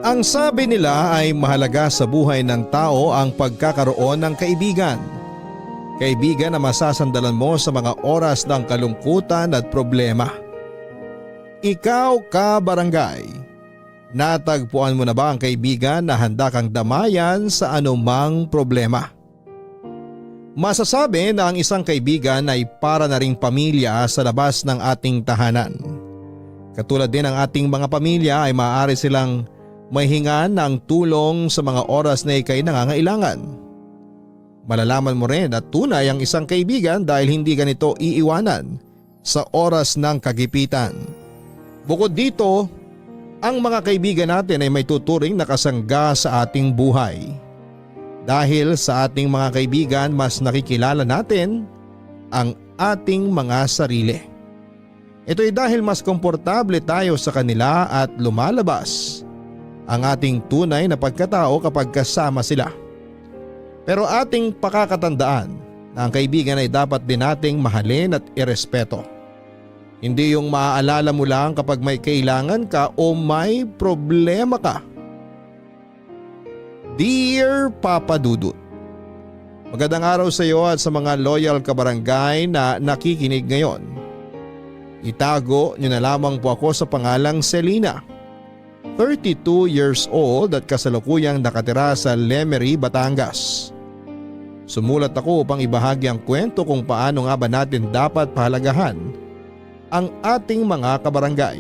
Ang sabi nila ay mahalaga sa buhay ng tao ang pagkakaroon ng kaibigan. Kaibigan na masasandalan mo sa mga oras ng kalungkutan at problema. Ikaw ka barangay. Natagpuan mo na ba ang kaibigan na handa kang damayan sa anumang problema? Masasabi na ang isang kaibigan ay para na ring pamilya sa labas ng ating tahanan. Katulad din ng ating mga pamilya ay maaari silang mahingan ng tulong sa mga oras na ikay nangangailangan. Malalaman mo rin at tunay ang isang kaibigan dahil hindi ganito iiwanan sa oras ng kagipitan. Bukod dito, ang mga kaibigan natin ay may tuturing na kasangga sa ating buhay. Dahil sa ating mga kaibigan mas nakikilala natin ang ating mga sarili. Ito ay dahil mas komportable tayo sa kanila at lumalabas ang ating tunay na pagkatao kapag kasama sila. Pero ating pakakatandaan na ang kaibigan ay dapat din nating mahalin at irespeto. Hindi yung maaalala mo lang kapag may kailangan ka o may problema ka. Dear Papa Dudut, magandang araw sa iyo at sa mga loyal kabarangay na nakikinig ngayon. Itago niyo na lamang po ako sa pangalang Selena, 32 years old at kasalukuyang nakatira sa Lemery, Batangas. Sumulat ako upang ibahagi ang kwento kung paano nga ba natin dapat pahalagahan ang ating mga kabarangay.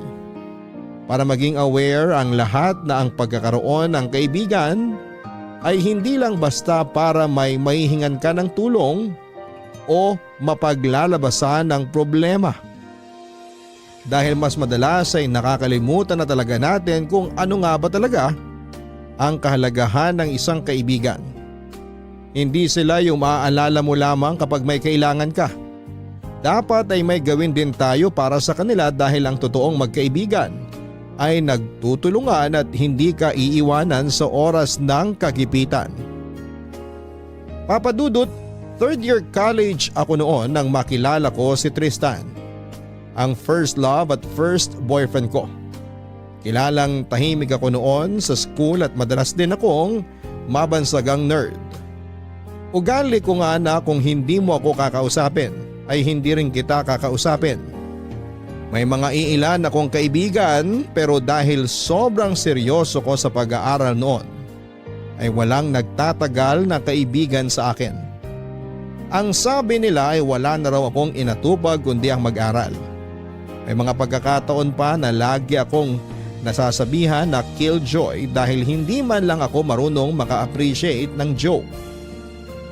Para maging aware ang lahat na ang pagkakaroon ng kaibigan ay hindi lang basta para may maihingan ka ng tulong o mapaglalabasan ng problema. Dahil mas madalas ay nakakalimutan na talaga natin kung ano nga ba talaga ang kahalagahan ng isang kaibigan. Hindi sila yung maaalala mo lamang kapag may kailangan ka. Dapat ay may gawin din tayo para sa kanila dahil ang totoong magkaibigan ay nagtutulungan at hindi ka iiwanan sa oras ng kagipitan. Papa Dudut, third year college ako noon nang makilala ko si Tristan, ang first love at first boyfriend ko. Kilalang tahimik ako noon sa school at madalas din akong mabansagang nerd. Ugali ko nga na kung hindi mo ako kakausapin ay hindi rin kita kakausapin. May mga iilan akong kaibigan pero dahil sobrang seryoso ko sa pag-aaral noon ay walang nagtatagal na kaibigan sa akin. Ang sabi nila ay wala na raw akong inatupag kundi ang mag-aral. May mga pagkakataon pa na lagi akong nasasabihan na killjoy dahil hindi man lang ako marunong maka-appreciate ng joke.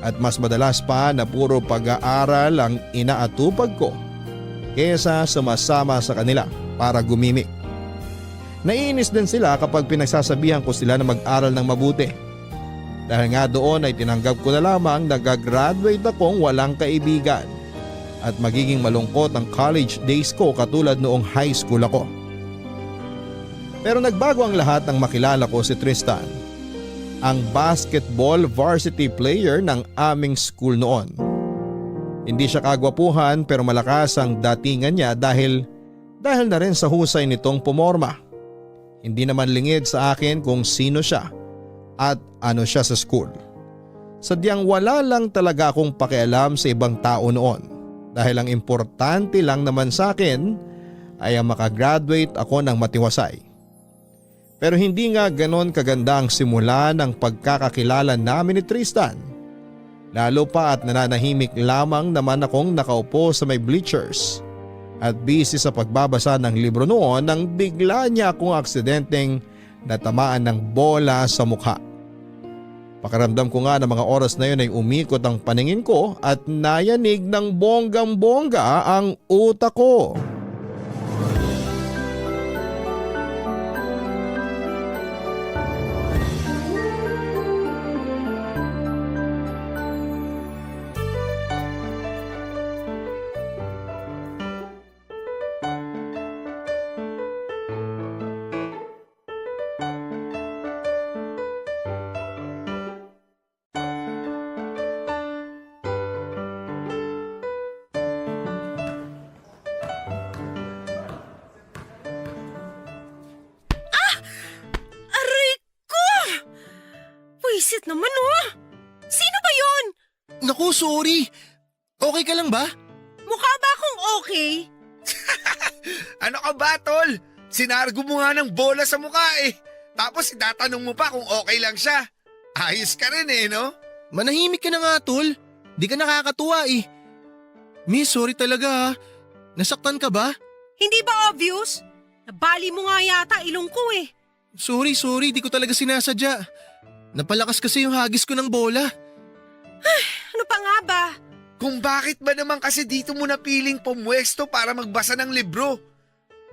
At mas madalas pa na puro pag-aaral ang inaatupag ko kesa sumasama sa kanila para gumimik. Naiinis din sila kapag pinagsasabihan ko sila na mag-aral ng mabuti. Dahil nga doon ay tinanggap ko na lamang na gagraduate akong walang kaibigan at magiging malungkot ang college days ko katulad noong high school ako. Pero nagbago ang lahat nang makilala ko si Tristan, ang basketball varsity player ng aming school noon. Hindi siya kagwapuhan pero malakas ang datingan niya dahil na rin sa husay nitong pumorma. Hindi naman lingid sa akin kung sino siya at ano siya sa school. Sadyang wala lang talaga akong pakialam sa ibang tao noon dahil ang importante lang naman sa akin ay ang makagraduate ako ng matiwasay. Pero hindi nga ganon kaganda ang simula ng pagkakakilala namin ni Tristan. Lalo pa at nananahimik lamang naman akong nakaupo sa may bleachers at busy sa pagbabasa ng libro noon nang bigla niya akong aksidenteng natamaan ng bola sa mukha. Pakiramdam ko nga na mga oras na yun ay umikot ang paningin ko at nayanig ng bonggang-bongga ang utak ko. Buisit naman oh! Sino ba yun? Naku, sorry. Okay ka lang ba? Mukha ba akong okay? Ano ka ba, tol? Sinargo mo nga ng bola sa mukha eh. Tapos itatanong mo pa kung okay lang siya. Ayos ka rin eh, no? Manahimik ka na nga, tol. Di ka nakakatuwa eh. Miss, sorry talaga ha. Nasaktan ka ba? Hindi ba obvious? Nabali mo nga yata ilong ko eh. Sorry. Di ko talaga sinasadya. Napalakas kasi yung hagis ko ng bola. Ano pa nga ba? Kung bakit ba naman kasi dito mo napiling pumwesto para magbasa ng libro?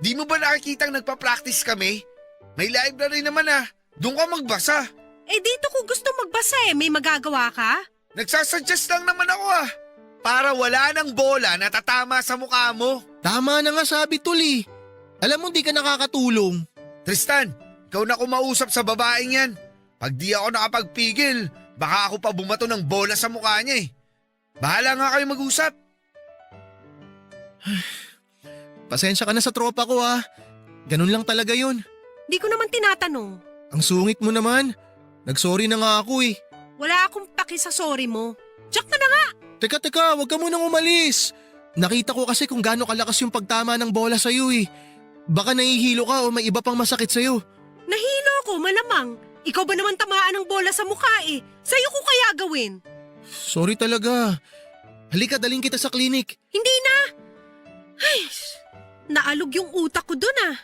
Di mo ba nakikitang nagpa-practice kami? May library naman ah. Doon ka magbasa. Eh dito ko gusto magbasa eh. May magagawa ka? Nagsasuggest lang naman ako ah. Para wala ng bola na tatama sa mukha mo. Tama na nga sabi, tol eh. Alam mo di ka nakakatulong. Tristan, ikaw na kumausap sa babaeng yan. Pag di ako nakapagpigil, baka ako pa bumato ng bola sa mukha niya eh. Bahala nga kayo mag-usap. Pasensya ka na sa tropa ko ha. Ganun lang talaga yun. Di ko naman tinatanong. Ang sungit mo naman. Nagsorry na nga ako eh. Wala akong paki sa sorry mo. Tsak na nga! Teka, wag ka munang umalis. Nakita ko kasi kung gaano kalakas yung pagtama ng bola sa'yo eh. Baka nahihilo ka o may iba pang masakit sa'yo. Nahilo ko, malamang. Ikaw ba naman tamaan ng bola sa mukha eh? Sa'yo ko kaya gawin? Sorry talaga. Halika, daling kita sa klinik. Hindi na! Ay, naalog yung utak ko dun ah.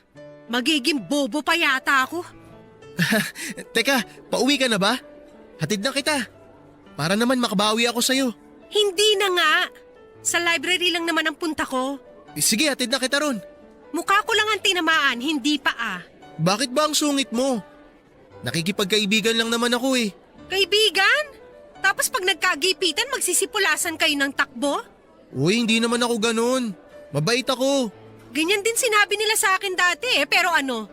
Magiging bobo pa yata ako. Teka, pauwi ka na ba? Hatid na kita. Para naman makabawi ako sa'yo. Hindi na nga. Sa library lang naman ang punta ko. Sige, hatid na kita ron. Mukha ko lang ang tinamaan, hindi pa ah. Bakit ba ang sungit mo? Nakikipagkaibigan lang naman ako eh. Kaibigan? Tapos pag nagkagipitan, magsisipulasan kayo ng takbo? Uy, hindi naman ako ganun. Mabait ako. Ganyan din sinabi nila sa akin dati eh, pero ano?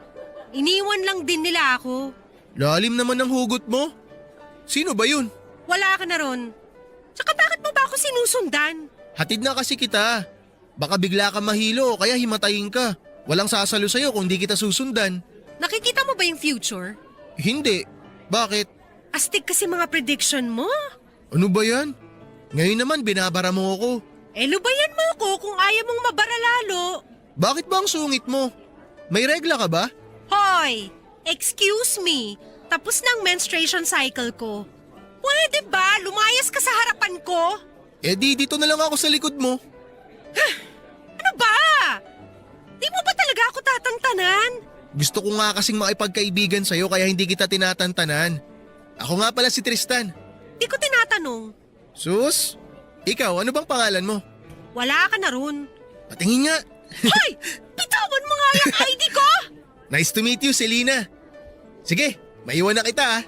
Iniwan lang din nila ako. Lalim naman ang hugot mo. Sino ba yun? Wala ka na ron. Tsaka bakit mo ba ako sinusundan? Hatid na kasi kita. Baka bigla ka mahilo o kaya himatayin ka. Walang sasalo sa'yo kung di kita susundan. Nakikita mo ba yung future? Hindi. Bakit? Astig kasi mga prediction mo. Ano ba yan? Ngayon naman binabara mo ako. Eh lubayan mo ako kung ayaw mong mabara lalo. Bakit ba ang sungit mo? May regla ka ba? Hoy! Excuse me. Tapos na ang menstruation cycle ko. Pwede ba? Lumayas ka sa harapan ko? Eh di dito na lang ako sa likod mo. Ano ba? Di mo ba talaga ako tatantanan? Gusto ko nga kasing makipagkaibigan sa'yo kaya hindi kita tinatantanan. Ako nga pala si Tristan. Di ko tinatanong. Sus? Ikaw, ano bang pangalan mo? Wala ka na ron. Patingin nga. Hoy! Bitawan mo nga yung ID ko! Nice to meet you, Selena. Sige, maiwan na kita ah.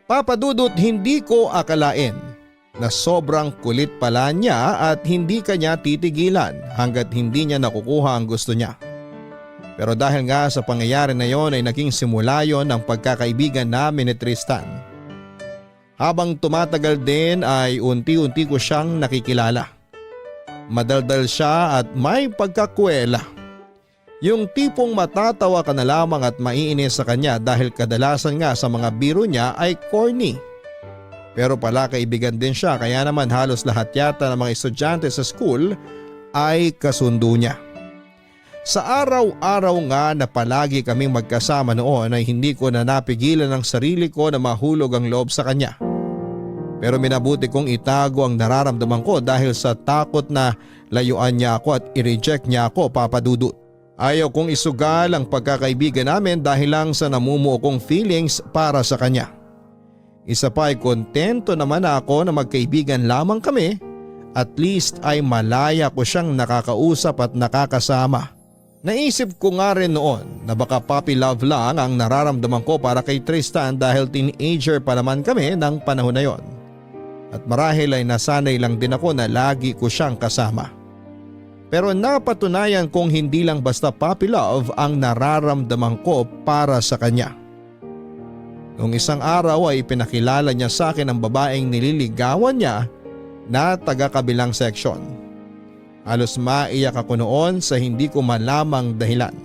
Papa Dudut, hindi ko akalain na sobrang kulit pala niya at hindi kanya titigilan hanggat hindi niya nakukuha ang gusto niya. Pero dahil nga sa pangyayari na yon ay naging simula yon ng pagkakaibigan namin ni Tristan. Habang tumatagal din ay unti-unti ko siyang nakikilala. Madaldal siya at may pagkakwela. Yung tipong matatawa ka na lamang at maiinis sa kanya dahil kadalasan nga sa mga biro niya ay corny. Pero pala kaibigan din siya kaya naman halos lahat yata ng mga estudyante sa school ay kasundo niya. Sa araw-araw nga na palagi kaming magkasama noon ay hindi ko na napigilan ang sarili ko na mahulog ang loob sa kanya. Pero minabuti kong itago ang nararamdaman ko dahil sa takot na layuan niya ako at i-reject niya ako, Papa Dudut. Ayaw kong isugal ang pagkakaibigan namin dahil lang sa namumuo kong feelings para sa kanya. Isa pa ay kontento naman ako na magkaibigan lamang kami, at least ay malaya ko siyang nakakausap at nakakasama. Naisip ko nga rin noon na baka puppy love lang ang nararamdaman ko para kay Tristan dahil teenager pa naman kami ng panahon na yon. At marahil ay nasanay lang din ako na lagi ko siyang kasama. Pero napatunayan kong hindi lang basta puppy love ang nararamdaman ko para sa kanya. Noong isang araw ay pinakilala niya sa akin ang babaeng nililigawan niya na taga-kabilang section. Halos maiyak ako noon sa hindi ko malamang dahilan.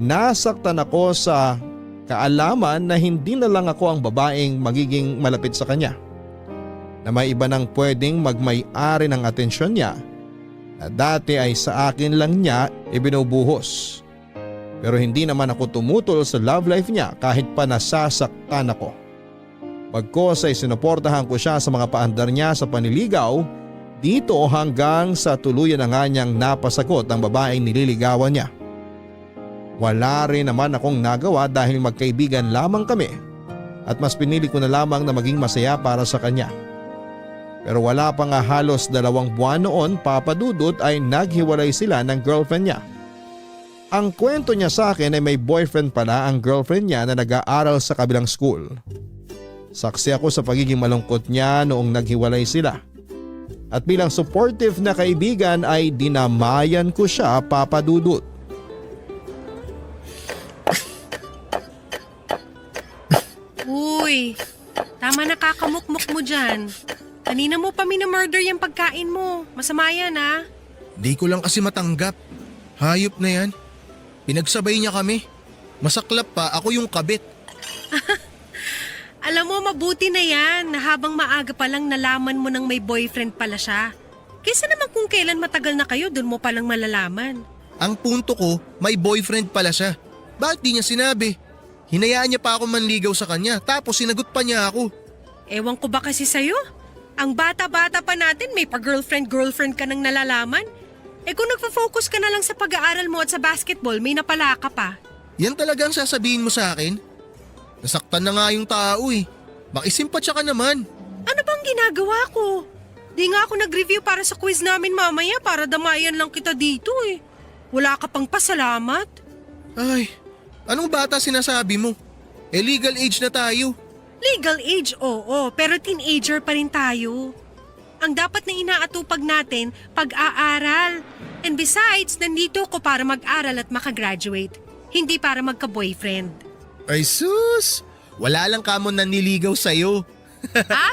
nasaktan ako sa kaalaman na hindi na lang ako ang babaeng magiging malapit sa kanya. Na may iba nang pwedeng magmay-ari ng atensyon niya na dati ay sa akin lang niya ibinubuhos. Pero hindi naman ako tumutol sa love life niya kahit pa nasasaktan ako. Pagkos ay sinuportahan ko siya sa mga paandar niya sa panliligaw dito hanggang sa tuluyan na nga niyang napasagot ang babaeng nililigawan niya. Wala rin naman akong nagawa dahil magkaibigan lamang kami at mas pinili ko na lamang na maging masaya para sa kanya. Pero wala pa nga halos 2 buwan noon, Papa Dudut, ay naghiwalay sila ng girlfriend niya. Ang kwento niya sa akin ay may boyfriend pala ang girlfriend niya na nag-aaral sa kabilang school. Saksi ako sa pagiging malungkot niya noong naghiwalay sila. At bilang supportive na kaibigan ay dinamayan ko siya, Papa Dudut. Uy, tama na kakamukmuk mo dyan. Kanina mo pa minamurder yung pagkain mo. Masama yan ha. Di ko lang kasi matanggap. Hayop na yan. Pinagsabay niya kami. Masaklap pa, ako yung kabit. Alam mo, mabuti na yan na habang maaga pa lang nalaman mo nang may boyfriend pala siya. Kaysa naman kung kailan matagal na kayo, dun mo palang malalaman. Ang punto ko, may boyfriend pala siya. Bakit di niya sinabi? Hinayaan niya pa ako manligaw sa kanya, tapos sinagot pa niya ako. Ewan ko ba kasi sa'yo? Ang bata-bata pa natin, may pa-girlfriend ka nang nalalaman. Kung nagpo-focus ka na lang sa pag-aaral mo at sa basketball, may napala ka pa. Yan talaga ang sasabihin mo sa akin? Nasaktan na nga yung tao eh. Makisimpatya ka naman. Ano bang ginagawa ko? Di nga ako nag-review para sa quiz namin mamaya para damayan lang kita dito eh. Wala ka pang pasalamat. Ay, anong bata sinasabi mo? Legal age na tayo. Legal age, oo, pero teenager pa rin tayo. Ang dapat na inaatupag natin, pag-aaral. And besides, nandito ko para mag-aral at makagraduate. Hindi para magka-boyfriend. Ay sus! Wala lang kamon naniligaw sa'yo.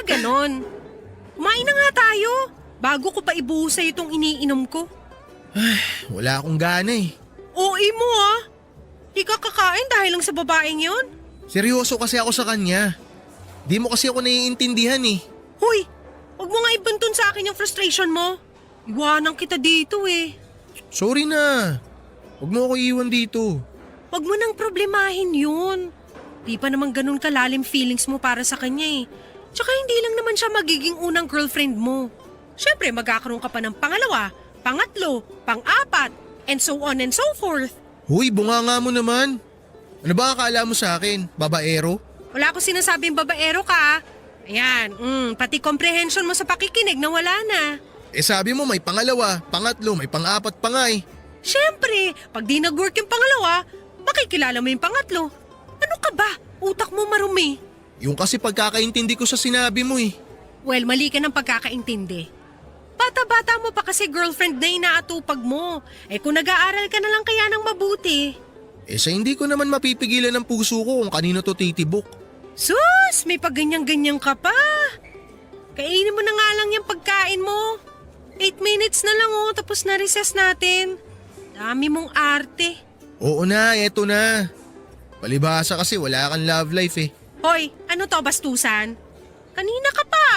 Ganon. Kumain na nga tayo. Bago ko pa ibuhos sa'yo itong iniinom ko. Wala akong gana eh. OA mo ah. Di ka kakain dahil lang sa babaeng yon. Seryoso kasi ako sa kanya. Di mo kasi ako naiintindihan eh. Hoy, huwag mo nga ibantun sa akin yung frustration mo. Iwanan kita dito eh. Sorry na. Huwag mo ako iwan dito. Huwag mo nang problemahin yun. Di pa naman ganun kalalim feelings mo para sa kanya eh. Tsaka hindi lang naman siya magiging unang girlfriend mo. Siyempre magkakaroon ka pa ng pangalawa, pangatlo, pang-apat, and so on and so forth. Huy, bunganga mo naman. Ano ba akala mo sa akin? Babaero? Wala ko sinasabing babaero ka ah. Ayan, pati comprehension mo sa pakikinig na wala na. Sabi mo may pangalawa, pangatlo, may pang-apat pa nga eh. Siyempre, pag di nag-work yung pangalawa, makikilala mo yung pangatlo. Ano ka ba? Utak mo marumi. Yung kasi pagkakaintindi ko sa sinabi mo eh. Well, mali ka ng pagkakaintindi. Bata-bata mo pa kasi girlfriend na inaatupag mo. Kung nag-aaral ka na lang kaya ng mabuti. Sa hindi ko naman mapipigilan ng puso ko kung kanino to titibok. Sus, may pagganyan-ganyan ka pa. Kainin mo na nga lang yung pagkain mo. 8 minutes na lang tapos na recess natin. Dami mong arte. Oo na, eto na. Palibhasa kasi wala kang love life eh. Hoy, ano to bastusan? Kanina ka pa.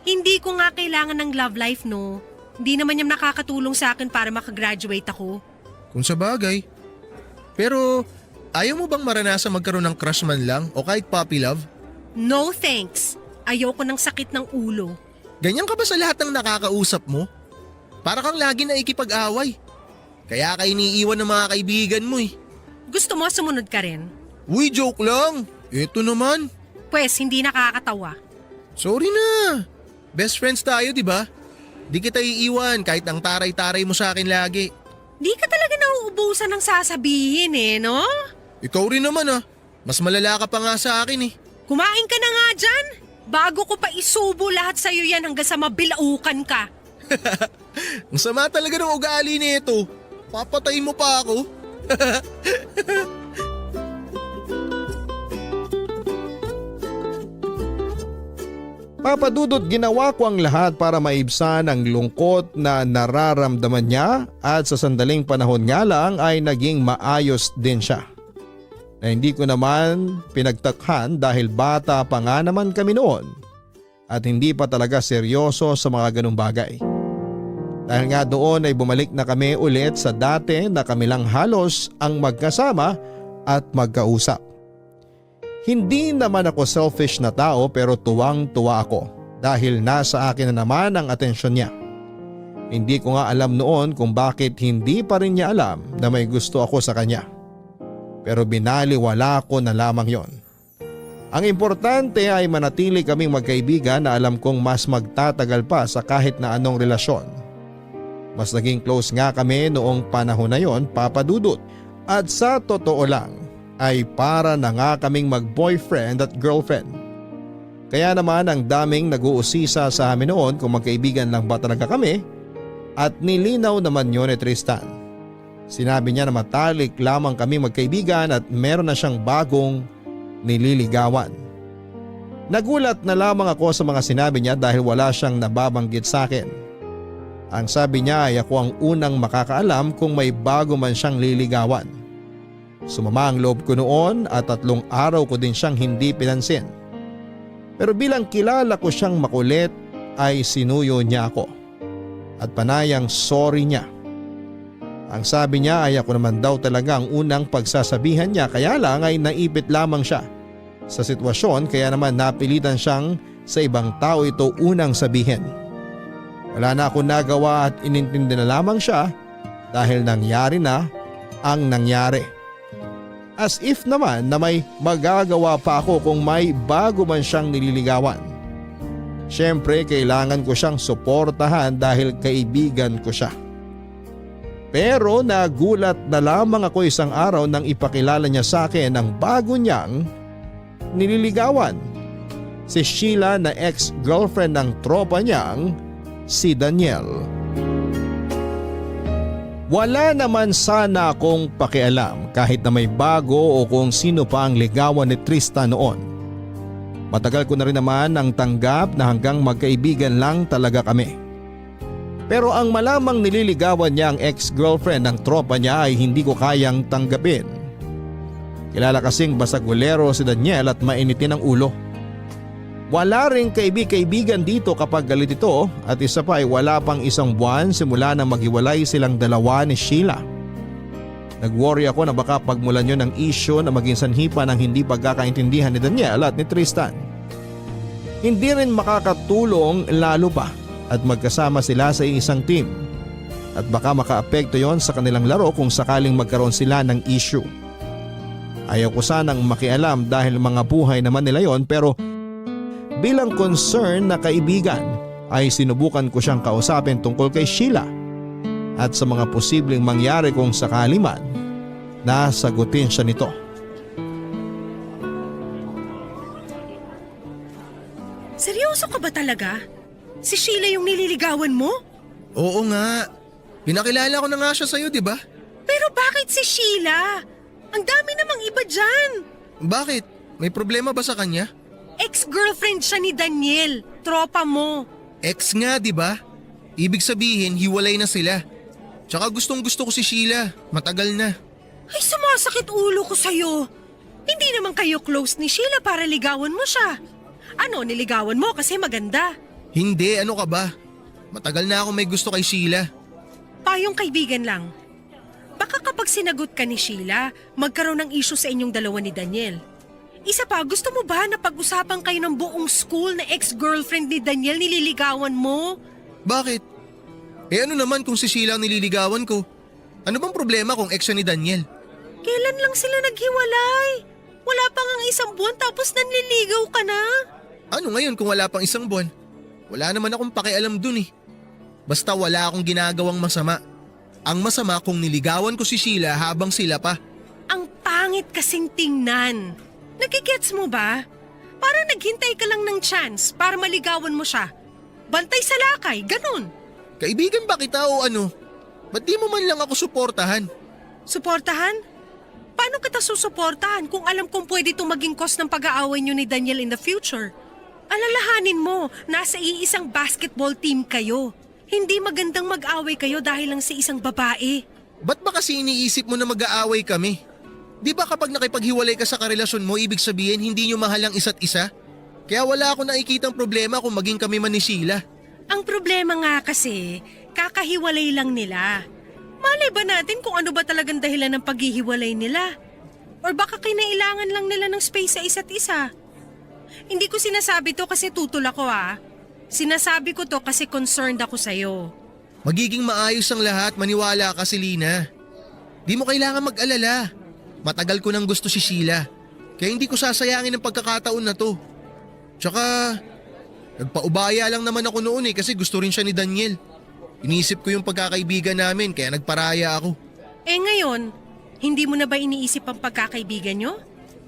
Hindi ko nga kailangan ng love life, no? Hindi naman yung nakakatulong sa akin para makagraduate ako. Kung sa bagay. Pero ayaw mo bang maranasan magkaroon ng crush man lang o kahit puppy love? No thanks. Ayoko ng sakit ng ulo. Ganyan ka ba sa lahat ng nakakausap mo? Para kang lagi na ikipag-away. Kaya ka iniiwan ng mga kaibigan mo eh. Gusto mo sumunod ka rin? Uy, joke lang. Eto naman. Pwes, hindi nakakatawa. Sorry na. Best friends tayo, di ba? Di kita iiwan kahit ang taray-taray mo sa akin lagi. Di ka talaga nauubusan ng sasabihin no? Ikaw rin naman ah. Mas malala ka pa nga sa akin eh. Kumain ka na nga dyan. Bago ko pa isubo lahat sa'yo yan hanggang sa mabilaukan ka. Ang sama talaga ng ugali nito. Papatayin mo pa ako. Papa Dudut, ginawa ko ang lahat para maibsan ang lungkot na nararamdaman niya at sa sandaling panahon nga lang ay naging maayos din siya. Na hindi ko naman pinagtakhan dahil bata pa nga naman kami noon at hindi pa talaga seryoso sa mga ganung bagay. Dahil nga doon ay bumalik na kami ulit sa dati na kami lang halos ang magkasama at magkausap. Hindi naman ako selfish na tao pero tuwang-tuwa ako dahil nasa akin na naman ang atensyon niya. Hindi ko nga alam noon kung bakit hindi pa rin niya alam na may gusto ako sa kanya. Pero binaliwala ko na lamang yon. Ang importante ay manatili kaming magkaibigan na alam kong mas magtatagal pa sa kahit na anong relasyon. Mas naging close nga kami noong panahon na yon, Papa Dudut. At sa totoo lang, ay para na nga kaming mag-boyfriend at girlfriend. Kaya naman ang daming nag-uusisa sa amin noon kung magkaibigan lang ba talaga kami at nilinaw naman yun ni Tristan. Sinabi niya na matalik lamang kami magkaibigan at meron na siyang bagong nililigawan. Nagulat na lamang ako sa mga sinabi niya dahil wala siyang nababanggit sa akin. Ang sabi niya ay ako ang unang makakaalam kung may bago man siyang liligawan. Sumama ang loob ko noon at 3 araw ko din siyang hindi pinansin. Pero bilang kilala ko siyang makulit ay sinuyo niya ako. At panayang sorry niya. Ang sabi niya ay ako naman daw talaga ang unang pagsasabihan niya kaya lang ay naipit lamang siya sa sitwasyon kaya naman napilitan siyang sa ibang tao ito unang sabihin. Wala na ako nagawa at inintindi na lamang siya dahil nangyari na ang nangyari. As if naman na may magagawa pa ako kung may bago man siyang nililigawan. Siyempre kailangan ko siyang suportahan dahil kaibigan ko siya. Pero nagulat na lamang ako isang araw nang ipakilala niya sa akin ang bago niyang nililigawan. Si Sheila na ex-girlfriend ng tropa niyang si Daniel. Wala naman sana akong pakialam kahit na may bago o kung sino pa ang ligawan ni Tristan noon. Matagal ko na rin naman ang tanggap na hanggang magkaibigan lang talaga kami. Pero ang malamang nililigawan niya ang ex-girlfriend ng tropa niya ay hindi ko kayang tanggapin. Kilala kasing basagulero si Daniel at mainitin ang ulo. Wala ring kaibigan dito kapag galit ito at isa pa ay wala pang 1 buwan simula nang maghiwalay silang dalawa ni Sheila. Nag-worry ako na baka pagmulan yun ng issue na maging sanhipa ng hindi pagkakaintindihan ni Daniel at ni Tristan. Hindi rin makakatulong lalo pa at magkasama sila sa isang team at baka makaapekto yon sa kanilang laro kung sakaling magkaroon sila ng issue. Ayaw ko sanang makialam dahil mga buhay naman nila yon pero bilang concern na kaibigan ay sinubukan ko siyang kausapin tungkol kay Sheila at sa mga posibleng mangyari kung sakali man na sagutin siya nito. Seryoso ka ba talaga? Si Sheila yung nililigawan mo? Oo nga. Pinakilala ko na nga siya sa'yo, di ba? Pero bakit si Sheila? Ang dami namang iba dyan. Bakit? May problema ba sa kanya? Ex-girlfriend siya ni Daniel, tropa mo. Ex nga, di ba? Ibig sabihin, hiwalay na sila. Tsaka gustong gusto ko si Sheila. Matagal na. Ay, sumasakit ulo ko sa'yo. Hindi naman kayo close ni Sheila para ligawan mo siya. Ano, niligawan mo kasi maganda? Hindi, ano ka ba? Matagal na ako may gusto kay Sheila. Payong kaibigan lang. Baka kapag sinagot ka ni Sheila, magkaroon ng issue sa inyong dalawa ni Daniel. Isa pa, gusto mo ba na pag-usapan kayo ng buong school na ex-girlfriend ni Daniel nililigawan mo? Bakit? Eh ano naman kung si Sheila ang nililigawan ko? Ano bang problema kung ex siya ni Daniel? Kailan lang sila naghiwalay? Wala pa ngang 1 buwan tapos nanliligaw ka na? Ano ngayon kung wala pang 1 buwan? Wala naman akong pakialam dun eh. Basta wala akong ginagawang masama. Ang masama kung niligawan ko si Sheila habang sila pa. Ang pangit kasing tingnan. Nagigets mo ba? Para naghintay ka lang ng chance para maligawan mo siya. Bantay sa lakay, ganun. Kaibigan ba kita o ano? Ba't di mo man lang ako suportahan? Suportahan? Paano kita susuportahan kung alam kong pwede itong maging cause ng pag-aaway niyo ni Daniel in the future? Alalahanin mo, nasa iisang basketball team kayo. Hindi magandang mag-away kayo dahil lang sa isang babae. Ba't ba kasi iniisip mo na mag-aaway kami? Di ba kapag nakipaghiwalay ka sa karelasyon mo, ibig sabihin hindi nyo mahal ang isa't isa? Kaya wala akong nakikitang problema kung maging kami man ni Sheila. Ang problema nga kasi, kakahiwalay lang nila. Malay ba natin kung ano ba talagang dahilan ng paghihiwalay nila? Or baka kinailangan lang nila ng space sa isa't isa? Hindi ko sinasabi to kasi tutol ako Sinasabi ko to kasi concerned ako sa'yo. Magiging maayos ang lahat, maniwala ka, Selena. Di mo kailangan mag-alala. Matagal ko nang gusto si Sheila. Kaya hindi ko sasayangin ang pagkakataon na to. Tsaka, nagpaubaya lang naman ako noon kasi gusto rin siya ni Daniel. Iniisip ko yung pagkakaibigan namin kaya nagparaya ako. Ngayon, hindi mo na ba iniisip ang pagkakaibigan nyo?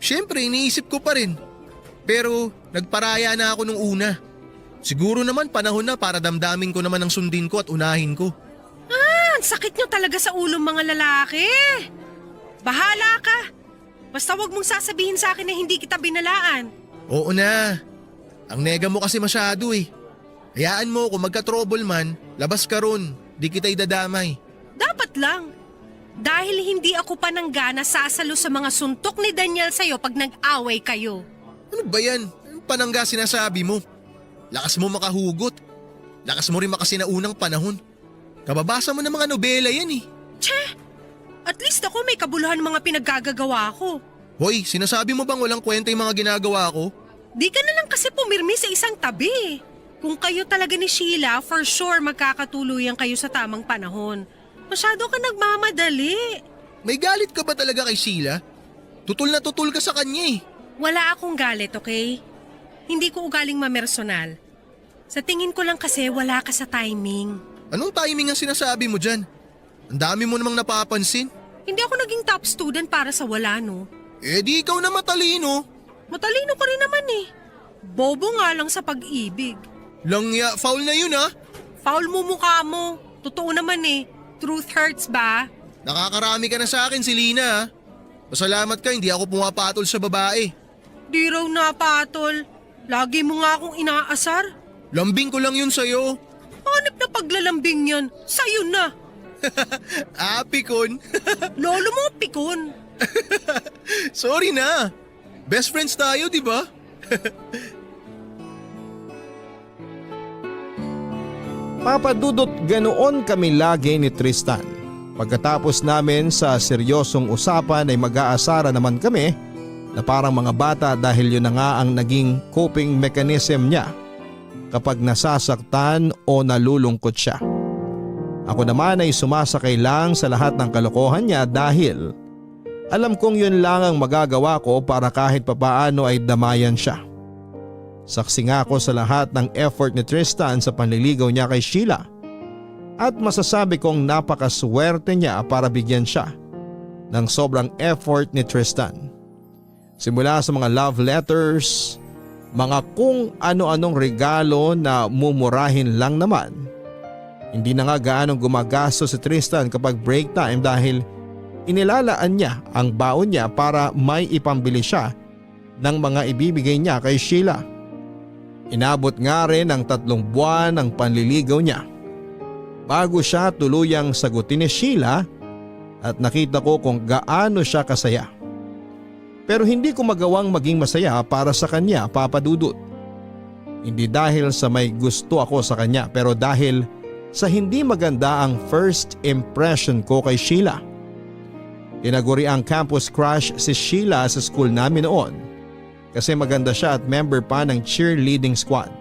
Siyempre, iniisip ko pa rin. Pero nagparaya na ako nung una. Siguro naman panahon na para damdamin ko naman ang sundin ko at unahin ko. Ang sakit nyo talaga sa ulong mga lalaki. Bahala ka. Basta wag mong sasabihin sa akin na hindi kita binalaan. Oo na. Ang nega mo kasi masyado eh. Hayaan mo kung magka-trouble man, labas ka ron. Di kita idadamay. Dapat lang. Dahil hindi ako pananggana sasalo sa mga suntok ni Daniel sa'yo pag nag-away kayo. Ano ba yan? Anong panangga sinasabi mo? Lakas mo makahugot. Lakas mo rin makasinaunang panahon. Kababasa mo ng mga nobela yan eh. Tche! At least ako may kabuluhan mga pinaggagawa ko. Hoy, sinasabi mo bang walang kwenta yung mga ginagawa ko? Di ka na lang kasi pumirmi sa isang tabi. Kung kayo talaga ni Sheila, for sure magkakatuluyan kayo sa tamang panahon. Masyado ka nagmamadali. May galit ka ba talaga kay Sheila? Tutul na tutul ka sa kanya eh. Wala akong galit, okay? Hindi ko ugaling mamersonal. Sa tingin ko lang kasi wala ka sa timing. Anong timing ang sinasabi mo dyan? Ang dami mo namang napapansin. Hindi ako naging top student para sa wala, no? Eh di ikaw na matalino. Matalino ka rin naman eh. Bobo nga lang sa pag-ibig. Langya, foul na yun ha. Foul mo mukha mo. Totoo naman eh. Truth hurts ba? Nakakarami ka na sa akin, Selena ha. Pasalamat ka, hindi ako pumapatol sa babae. Di raw napatol. Lagi mo nga akong inaasar. Lambing ko lang yun sa'yo. Hanip na paglalambing yan. Sa'yo na. Pikon. Lolo mo, pikon. Sorry na. Best friends tayo, di ba? Papadudot ganoon kami lagi ni Tristan. Pagkatapos namin sa seryosong usapan ay mag-aasara naman kami na parang mga bata dahil yun na nga ang naging coping mechanism niya kapag nasasaktan o nalulungkot siya. Ako naman ay sumasakay lang sa lahat ng kalokohan niya dahil alam kong yun lang ang magagawa ko para kahit papaano ay damayan siya. Saksi nga ako sa lahat ng effort ni Tristan sa panliligaw niya kay Sheila at masasabi kong napakaswerte niya para bigyan siya ng sobrang effort ni Tristan. Simula sa mga love letters, mga kung ano-anong regalo na mumurahin lang naman. Hindi na nga gaanong gumagasto si Tristan kapag break time dahil inilalaan niya ang baon niya para may ipambili siya ng mga ibibigay niya kay Sheila. Inabot nga rin ang 3 buwan ang panliligaw niya bago siya tuluyang sagutin ni Sheila at nakita ko kung gaano siya kasaya. Pero hindi ko magawang maging masaya para sa kanya, Papa Dudut. Hindi dahil sa may gusto ako sa kanya pero dahil sa hindi maganda ang first impression ko kay Sheila. Tinaguri ang campus crush si Sheila sa school namin noon kasi maganda siya at member pa ng cheerleading squad.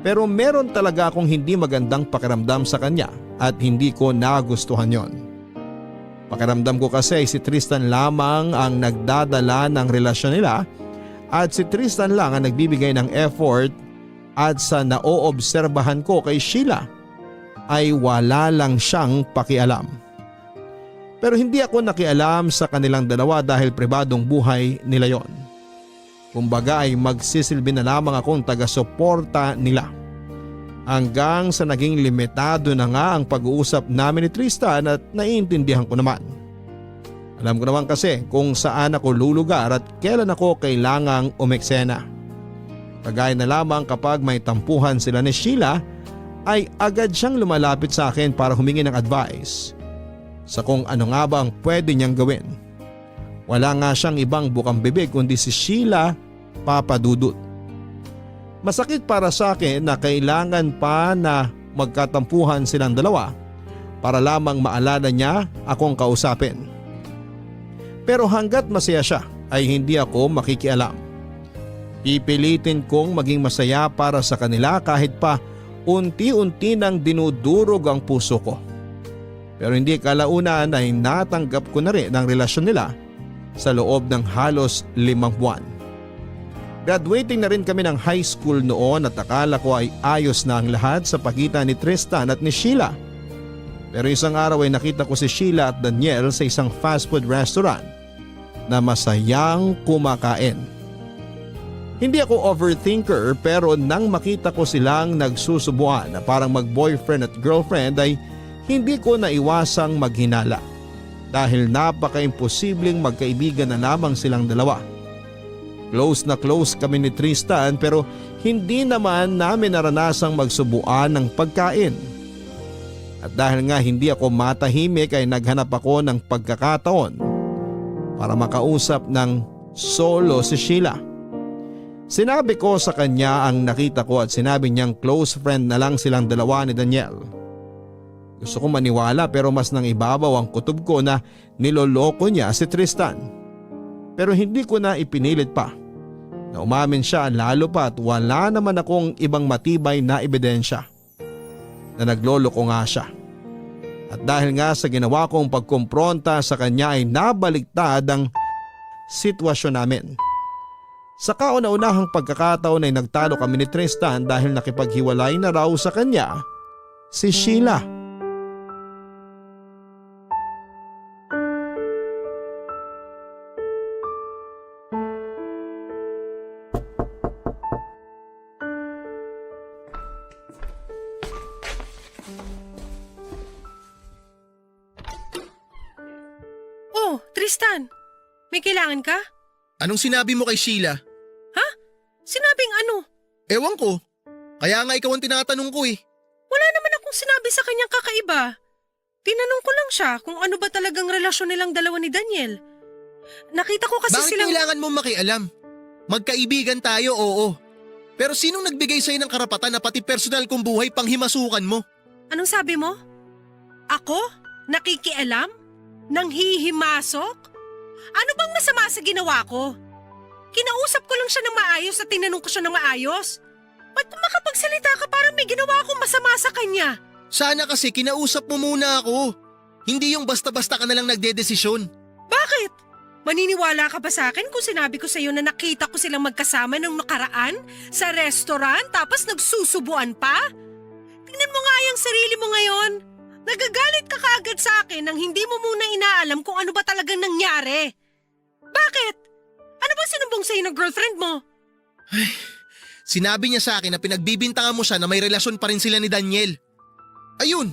Pero meron talaga akong hindi magandang pakiramdam sa kanya at hindi ko nagustuhan yon. Pakiramdam ko kasi si Tristan lamang ang nagdadala ng relasyon nila at si Tristan lang ang nagbibigay ng effort at sa naoobserbahan ko kay Sheila ay wala lang siyang pakialam. Pero hindi ako nakialam sa kanilang dalawa dahil pribadong buhay nila yon. Kumbaga ay magsisilbi na lamang akong taga-suporta nila. Hanggang sa naging limitado na nga ang pag-uusap namin ni Tristan at naiintindihan ko naman. Alam ko naman kasi kung saan ako lulugar at kailan ako kailangang umeksena. Kagaya na lamang kapag may tampuhan sila ni Sheila ay agad siyang lumalapit sa akin para humingi ng advice sa kung ano nga ba ang pwede niyang gawin. Wala nga siyang ibang bukang bibig kundi si Sheila, Papa Dudut. Masakit para sa akin na kailangan pa na magkatampuhan silang dalawa para lamang maalala niya akong kausapin. Pero hanggat masaya siya ay hindi ako makikialam. Pipilitin kong maging masaya para sa kanila kahit pa unti-unti nang dinudurog ang puso ko. Pero hindi kalaunan ay natanggap ko na rin ang relasyon nila sa loob ng halos 5 buwan. Graduating na rin kami ng high school noon at akala ko ay ayos na ang lahat sa pagitan ni Tristan at ni Sheila. Pero isang araw ay nakita ko si Sheila at Daniel sa isang fast food restaurant na masayang kumakain. Hindi ako overthinker pero nang makita ko silang nagsusubuan na parang mag-boyfriend at girlfriend ay hindi ko naiwasang maghinala dahil napaka-imposibleng magkaibigan na lamang silang dalawa. Close na close kami ni Tristan pero hindi naman namin naranasang magsubuan ng pagkain. At dahil nga hindi ako matahimik ay naghanap ako ng pagkakataon para makausap ng solo si Sheila. Sinabi ko sa kanya ang nakita ko at sinabi niyang close friend na lang silang dalawa ni Daniel. Gusto ko maniwala pero mas nang ibabaw ang kutob ko na niloloko niya si Tristan. Pero hindi ko na ipinilit pa. Na umamin siya lalo pa at wala naman akong ibang matibay na ebidensya na nagloloko nga siya. At dahil nga sa ginawa kong pagkumpronta sa kanya ay nabaliktad ang sitwasyon namin. Sa kauna-unahang pagkakataon ay nagtalo kami ni Tristan dahil nakipaghiwalay na raw sa kanya si Sheila. Oh, Tristan, may kailangan ka? Anong sinabi mo kay Sheila? Ha? Sinabing ano? Ewan ko. Kaya nga ikaw ang tinatanong ko eh. Wala naman akong sinabi sa kanyang kakaiba. Tinanong ko lang siya kung ano ba talagang relasyon nilang dalawa ni Daniel. Nakita ko kasi Bakit silang… kailangan mo makialam? Magkaibigan tayo, oo. Pero sinong nagbigay sa'yo ng karapatan na pati personal kong buhay panghimasukan mo? Anong sabi mo? Ako? Nakikialam? Nanghihimasok? Ano bang masama sa ginawa ko? Kinausap ko lang siya ng maayos at tinanong ko siya ng maayos. Ba't makapagsalita ka parang may ginawa akong masama sa kanya? Sana kasi kinausap mo muna ako. Hindi yung basta-basta ka nalang nagdedesisyon. Bakit? Maniniwala ka ba sa akin kung sinabi ko sa iyo na nakita ko silang magkasama nung nakaraan sa restaurant tapos nagsusubuan pa? Tingnan mo nga yung sarili mo ngayon. Nagagalit ka kaagad sa akin nang hindi mo muna inaalam kung ano ba talagang nangyari. Bakit? Ano ba sinumbong sa'yo ng girlfriend mo? Sinabi niya sa akin na pinagbibintangan mo siya na may relasyon pa rin sila ni Daniel. Ayun,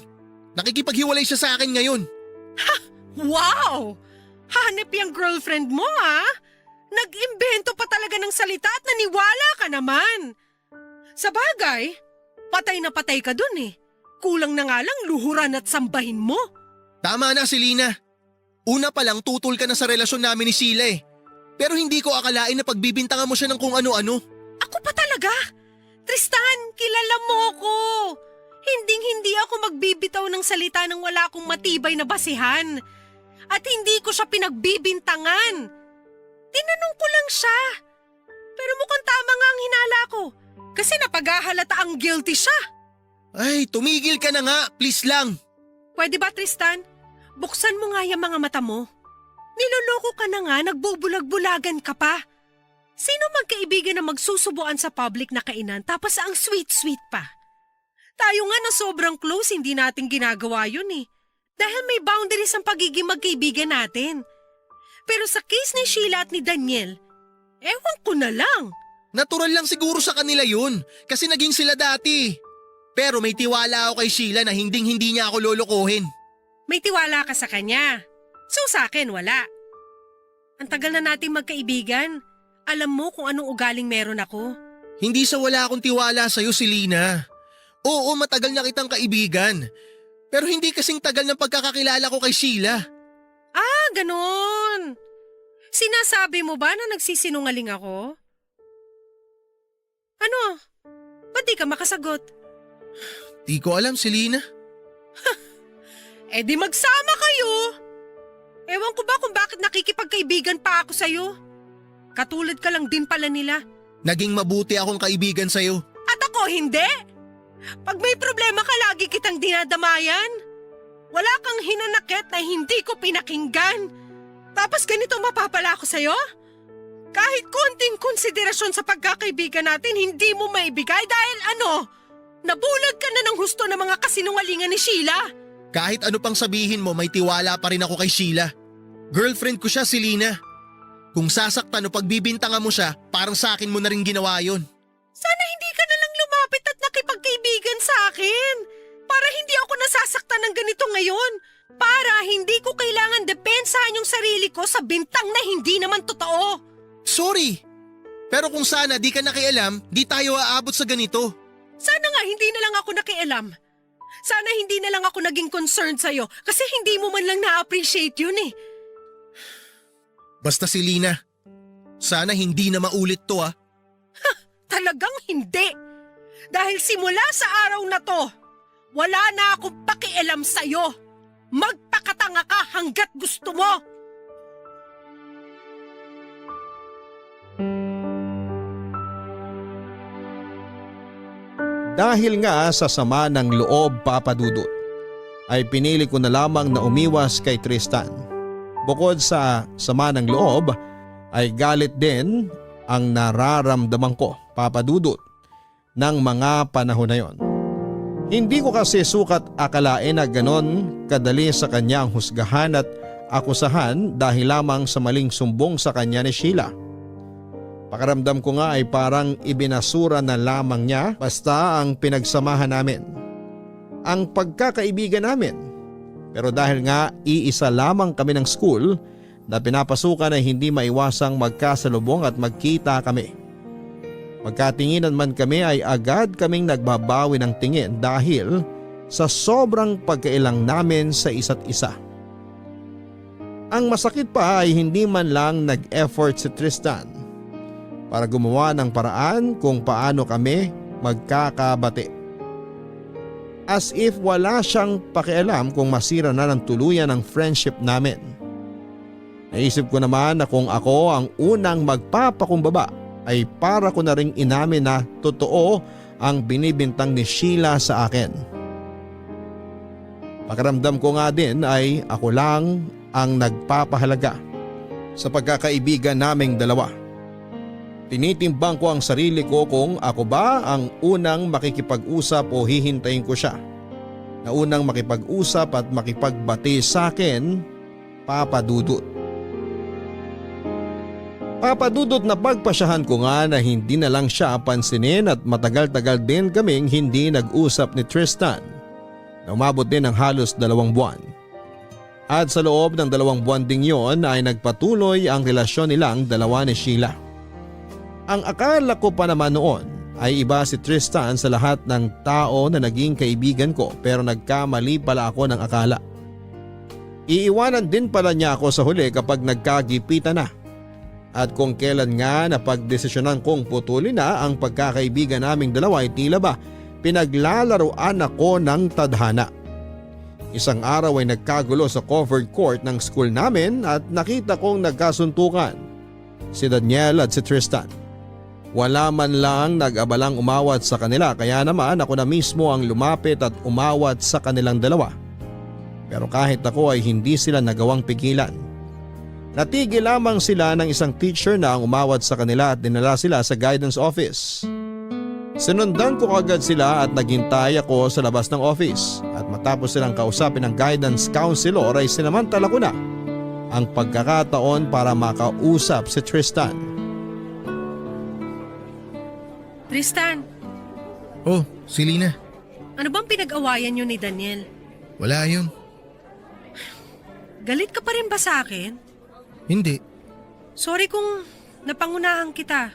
nakikipaghiwalay siya sa akin ngayon. Ha! Wow! Hanep yung girlfriend mo ha? Nag-imbento pa talaga ng salita at naniwala ka naman. Sa bagay, patay na patay ka dun eh. Kulang na nga lang luhuran at sambahin mo. Tama na, Selena. Una pa lang tutol ka na sa relasyon namin ni Sheila eh. Pero hindi ko akalain na pagbibintangan mo siya ng kung ano-ano. Ako pa talaga? Tristan, kilala mo ko. Hinding-hindi ako magbibitaw ng salita nang wala akong matibay na basihan. At hindi ko siya pinagbibintangan. Tinanong ko lang siya. Pero mukhang tama nga ang hinala ko. Kasi napaghahalata ang guilty siya. Ay, tumigil ka na nga, please lang. Pwede ba, Tristan? Buksan mo nga yung mga mata mo. Niloloko ka na nga, nagbubulag-bulagan ka pa. Sino magkaibigan na magsusubuan sa public na kainan tapos ang sweet-sweet pa? Tayo nga na sobrang close, hindi natin ginagawa yun eh. Dahil may boundaries ang pagiging magkaibigan natin. Pero sa case ni Sheila at ni Daniel, ewan ko na lang. Natural lang siguro sa kanila yun, kasi naging sila dati. Pero may tiwala ako kay Sheila na hinding-hindi niya ako lolokohin. May tiwala ka sa kanya. So sa akin, wala. Ang tagal na nating magkaibigan. Alam mo kung anong ugaling meron ako. Hindi sa wala akong tiwala sa'yo, Selena. Oo, matagal na kitang kaibigan. Pero hindi kasing tagal ng pagkakakilala ko kay Sheila. Ah, ganon. Sinasabi mo ba na nagsisinungaling ako? Ano? Ba't di ka makasagot? Di ko alam, Selena. Eh di magsama kayo. Ewan ko ba kung bakit nakikipagkaibigan pa ako sa'yo? Katulad ka lang din pala nila. Naging mabuti akong kaibigan sa'yo. At ako hindi. Pag may problema ka, lagi kitang dinadamayan. Wala kang hinanakit na hindi ko pinakinggan. Tapos ganito mapapala ako sa'yo? Kahit konting konsiderasyon sa pagkakaibigan natin, hindi mo maibigay dahil nabulag ka na ng husto ng mga kasinungalingan ni Sheila. Kahit ano pang sabihin mo, may tiwala pa rin ako kay Sheila. Girlfriend ko siya, Selena. Kung sasaktan o pagbibintangan mo siya, parang sa akin mo na rin ginawa yon. Sana hindi ka na lang lumapit at nakipagkaibigan sa akin. Para hindi ako nasasaktan ng ganito ngayon. Para hindi ko kailangan depensahan yung sarili ko sa bintang na hindi naman totoo. Sorry! Pero kung sana di ka nakialam, di tayo aabot sa ganito. Sana nga hindi na lang ako nakialam. Sana hindi na lang ako naging concerned sa'yo kasi hindi mo man lang na-appreciate yun eh. Basta Selena, sana hindi na maulit to. Talagang hindi. Dahil simula sa araw na to, wala na akong pakialam sa'yo. Magpakatanga ka hanggat gusto mo. Dahil nga sa sama ng loob, Papa Dudut, ay pinili ko na lamang na umiwas kay Tristan. Bukod sa sama ng loob ay galit din ang nararamdaman ko, Papa Dudut, ng mga panahon na yon. Hindi ko kasi sukat akalain na ganon kadali sa kanya ang husgahan at akusahan dahil lamang sa maling sumbong sa kanya ni Sheila. Pakiramdam ko nga ay parang ibinasura na lamang niya basta ang pinagsamahan namin, ang pagkakaibigan namin. Pero dahil nga iisa lamang kami ng school na pinapasukan ay hindi maiwasang magkasalubong at magkita kami. Magkatinginan man kami ay agad kaming nagbabawi ng tingin dahil sa sobrang pagkailang namin sa isa't isa. Ang masakit pa ay hindi man lang nag-effort si Tristan para gumawa ng paraan kung paano kami magkakabati. As if wala siyang pakialam kung masira na ng tuluyan ang friendship namin. Naisip ko naman na kung ako ang unang magpapakumbaba ay para ko na ring inamin na totoo ang binibintang ni Sheila sa akin. Pakiramdam ko nga din ay ako lang ang nagpapahalaga sa pagkakaibigan naming dalawa. Tinitimbang ko ang sarili ko kung ako ba ang unang makikipag-usap o hihintayin ko siya na unang makipag-usap at makipagbati sa akin, Papa Dudut. Papa Dudut, na pagpasyahan ko nga na hindi na lang siya pansinin at matagal-tagal din kaming hindi nag-usap ni Tristan na umabot din ng halos 2 buwan. At sa loob ng 2 buwan ding yon ay nagpatuloy ang relasyon nilang dalawa ni Sheila. Ang akala ko pa naman noon ay iba si Tristan sa lahat ng tao na naging kaibigan ko, pero nagkamali pala ako ng akala. Iiwanan din pala niya ako sa huli kapag nagkagipitan na. At kung kailan nga napagdesisyonan kong putulin na ang pagkakaibigan naming dalawa ay tila ba pinaglalaroan ako ng tadhana. Isang araw ay nagkagulo sa covered court ng school namin at nakita kong nagkasuntukan si Daniel at si Tristan. Wala man lang nag-abalang umawat sa kanila, kaya naman ako na mismo ang lumapit at umawat sa kanilang dalawa. Pero kahit ako ay hindi sila nagawang pigilan. Natigil lamang sila ng isang teacher na ang umawat sa kanila at dinala sila sa guidance office. Sinundan ko agad sila at naghintay ako sa labas ng office, at matapos silang kausapin ng guidance counselor ay sinamantala ko na ang pagkakataon para makausap si Tristan. Tristan, Oh, Selena. ano bang pinag-awayan niyo ni Daniel? Wala yun. Galit ka pa rin ba sa akin? Hindi. Sorry kung napangunahan kita.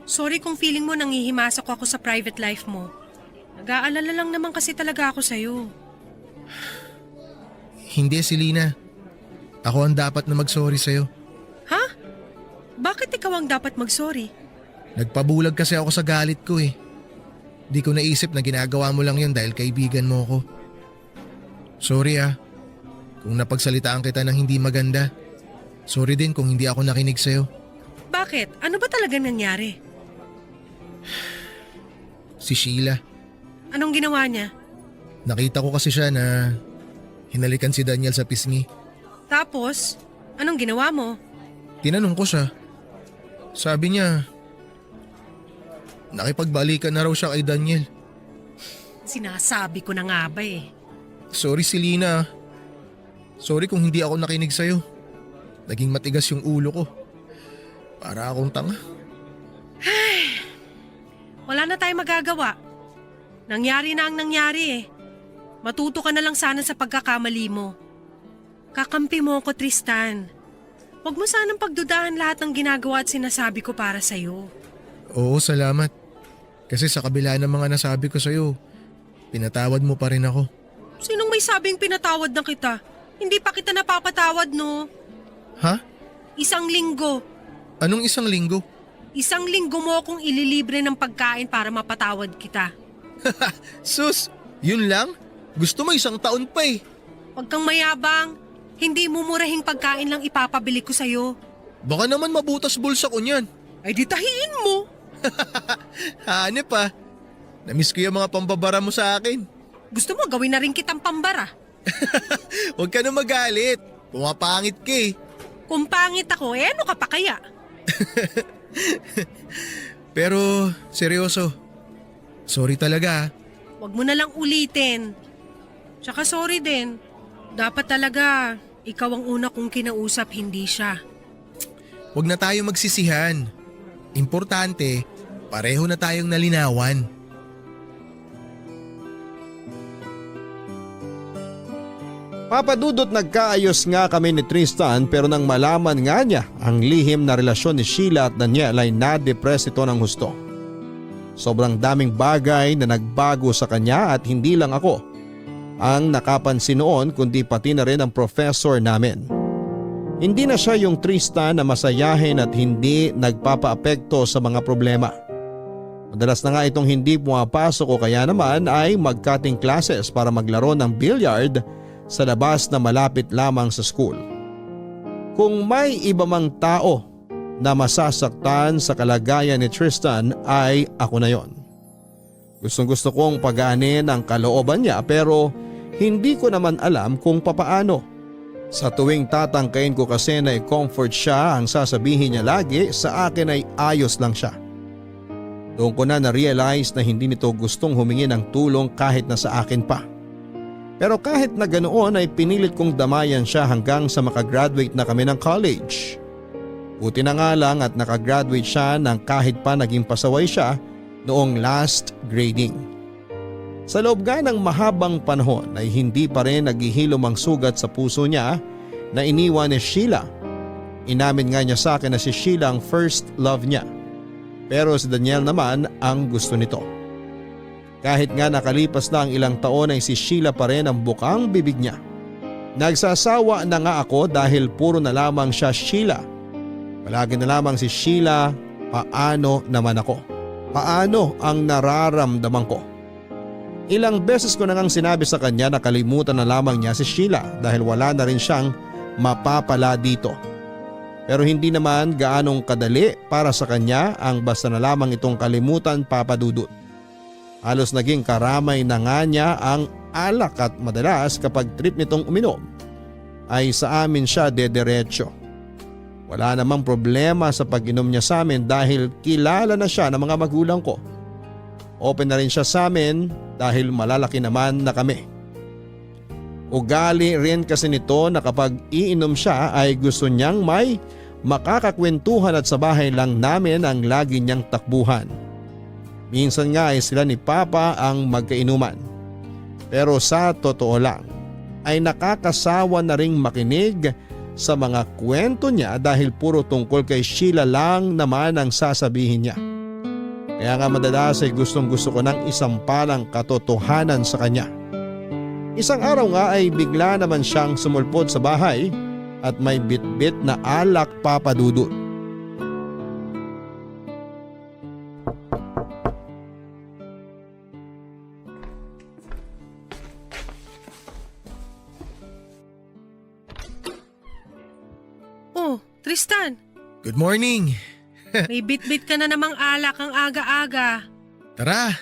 Sorry kung feeling mo nangihimasok ako sa private life mo. Nag-aalala lang naman kasi talaga ako sa'yo. Hindi, Selena. Ako ang dapat na mag-sorry sa'yo. Ha? Bakit ikaw ang dapat mag-sorry? Nagpabulag kasi ako sa galit ko eh. Di ko naisip na ginagawa mo lang yun dahil kaibigan mo ako. Sorry kung napagsalitaan kita ng hindi maganda. Sorry din kung hindi ako nakinig sa'yo. Bakit? Ano ba talaga nangyari? Si Sheila. Anong ginawa niya? Nakita ko kasi siya na hinalikan si Daniel sa pisngi. Tapos, anong ginawa mo? Tinanong ko siya. Sabi niya, nakipagbalikan na raw siya kay Daniel. Sinasabi ko na nga ba eh. Sorry Selena. Sorry kung hindi ako nakinig sa'yo. Naging matigas yung ulo ko. Para akong tanga. Wala na tayong magagawa. Nangyari na ang nangyari eh. Matuto ka na lang sana sa pagkakamali mo. Kakampi mo ako, Tristan. Huwag mo sanang pagdudahan lahat ng ginagawa at sinasabi ko para sa'yo. Oo, salamat. Kasi sa kabila ng mga nasabi ko sa'yo, pinatawad mo pa rin ako. Sinong may sabing pinatawad na kita? Hindi pa kita napapatawad, no? Ha? Isang linggo. Anong isang linggo? Isang linggo mo akong ililibre ng pagkain para mapatawad kita. Sus, yun lang? Gusto mo isang taon pa eh. Huwag kang mayabang. Hindi mumurahing pagkain lang ipapabili ko sa'yo. Baka naman mabutas bulsa ko niyan. Ay di tahiin mo. Hanep Namiss ko yung mga pambabara mo sa akin. Gusto mo gawin na rin kitang pambara. Huwag ka na magalit. Pumapangit ka eh. Kung pangit ako, ano ka pa kaya? Pero seryoso, sorry talaga. Huwag mo na lang ulitin. Tsaka sorry din. Dapat talaga, ikaw ang una kong kinausap, hindi siya. Huwag na tayo magsisihan. Importante, pareho na tayong nalinawan. Papadudot nagkaayos nga kami ni Tristan pero nang malaman nga niya ang lihim na relasyon ni Sheila at Daniel ay na-depress ito ng husto. Sobrang daming bagay na nagbago sa kanya at hindi lang ako ang nakapansin noon kundi pati na rin ang professor namin. Hindi na siya yung Tristan na masayahin at hindi nagpapaapekto sa mga problema. Madalas na nga itong hindi pumapasok o kaya naman ay mag-cutting classes para maglaro ng billiard sa labas na malapit lamang sa school. Kung may iba mang tao na masasaktan sa kalagayan ni Tristan ay ako na yon. Gustong gusto kong pagaanin ang kalooban niya pero hindi ko naman alam kung papaano. Sa tuwing tatangkain ko kasi na i-comfort siya, ang sasabihin niya lagi sa akin ay ayos lang siya. Doon ko na na-realize na hindi nito gustong humingi ng tulong kahit na sa akin pa. Pero kahit na ganoon ay pinilit kong damayan siya hanggang sa makagraduate na kami ng college. Buti na nga lang at nakagraduate siya nang kahit pa naging pasaway siya noong last grading. Sa loob nga ng mahabang panahon ay hindi pa rin naghihilom ang sugat sa puso niya na iniwan ni Sheila. Inamin nga niya sa akin na si Sheila ang first love niya. Pero si Daniel naman ang gusto nito. Kahit nga nakalipas na ang ilang taon ay si Sheila pa rin ang bukang bibig niya. Nagsasawa na nga ako dahil puro na lamang siya Sheila. Palagi na lamang si Sheila, paano naman ako? Paano ang nararamdaman ko? Ilang beses ko na ngang sinabi sa kanya na kalimutan na lamang niya si Sheila dahil wala na rin siyang mapapala dito. Pero hindi naman gaanong kadali para sa kanya ang basta na lamang itong kalimutan, papadudot. Halos naging karamay na nga niya ang alak at madalas kapag trip nitong uminom ay sa amin siya dederecho. Wala namang problema sa pag-inom niya sa amin dahil kilala na siya ng mga magulang ko. Open na rin siya sa amin dahil malalaki naman na kami. Ugali rin kasi nito na kapag iinom siya ay gusto niyang may makakakwentuhan at sa bahay lang namin ang lagi niyang takbuhan. Minsan nga ay sila ni Papa ang magkainuman. Pero sa totoo lang ay nakakasawa na ring makinig sa mga kwento niya dahil puro tungkol kay Sheila lang naman ang sasabihin niya. Kaya nga madalas ay gustong gusto ko ng isampalang katotohanan sa kanya. Isang araw nga ay bigla naman siyang sumulpot sa bahay at may bitbit na alak, Papa Dudut. Oh, Tristan, Good morning! may bitbit ka na namang alak ang aga-aga. Tara,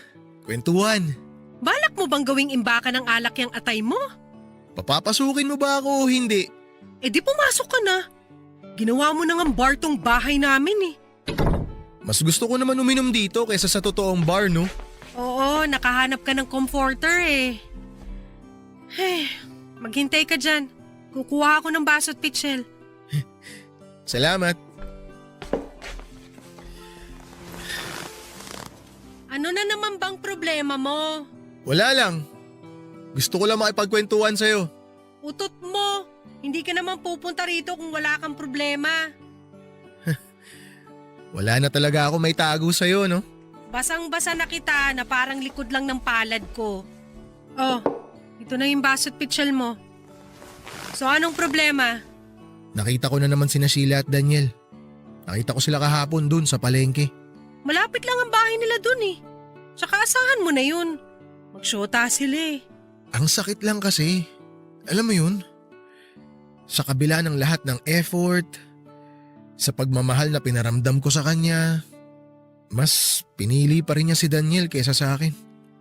kwentuhan. Balak mo bang gawing imbaka ng alak yung atay mo? Papapasukin mo ba ako o hindi? Eh di pumasok ka na. Ginawa mo na ng bar tong bahay namin eh. Mas gusto ko naman uminom dito kaysa sa totoong bar, no? Oo, nakahanap ka ng comforter eh. Hey, maghintay ka dyan. Kukuha ako ng baso at pitchel. Salamat. Ano na naman bang problema mo? Wala lang. Gusto ko lang makipagkwentuhan sa'yo. Utot mo. Hindi ka naman pupunta rito kung wala kang problema. Wala na talaga ako may tago sa'yo, no? Basang-basa na kita na parang likod lang ng palad ko. Oh, ito na yung baso at pitchel mo. So anong problema? Nakita ko na naman sina Sheila at Daniel. Nakita ko sila kahapon dun sa palengke. Malapit lang ang bahay nila dun eh. Tsaka asahan mo na yun. Magsyota sila eh. Ang sakit lang kasi. Alam mo yun? Sa kabila ng lahat ng effort, sa pagmamahal na pinaramdam ko sa kanya, mas pinili pa rin niya si Daniel kaysa sa akin.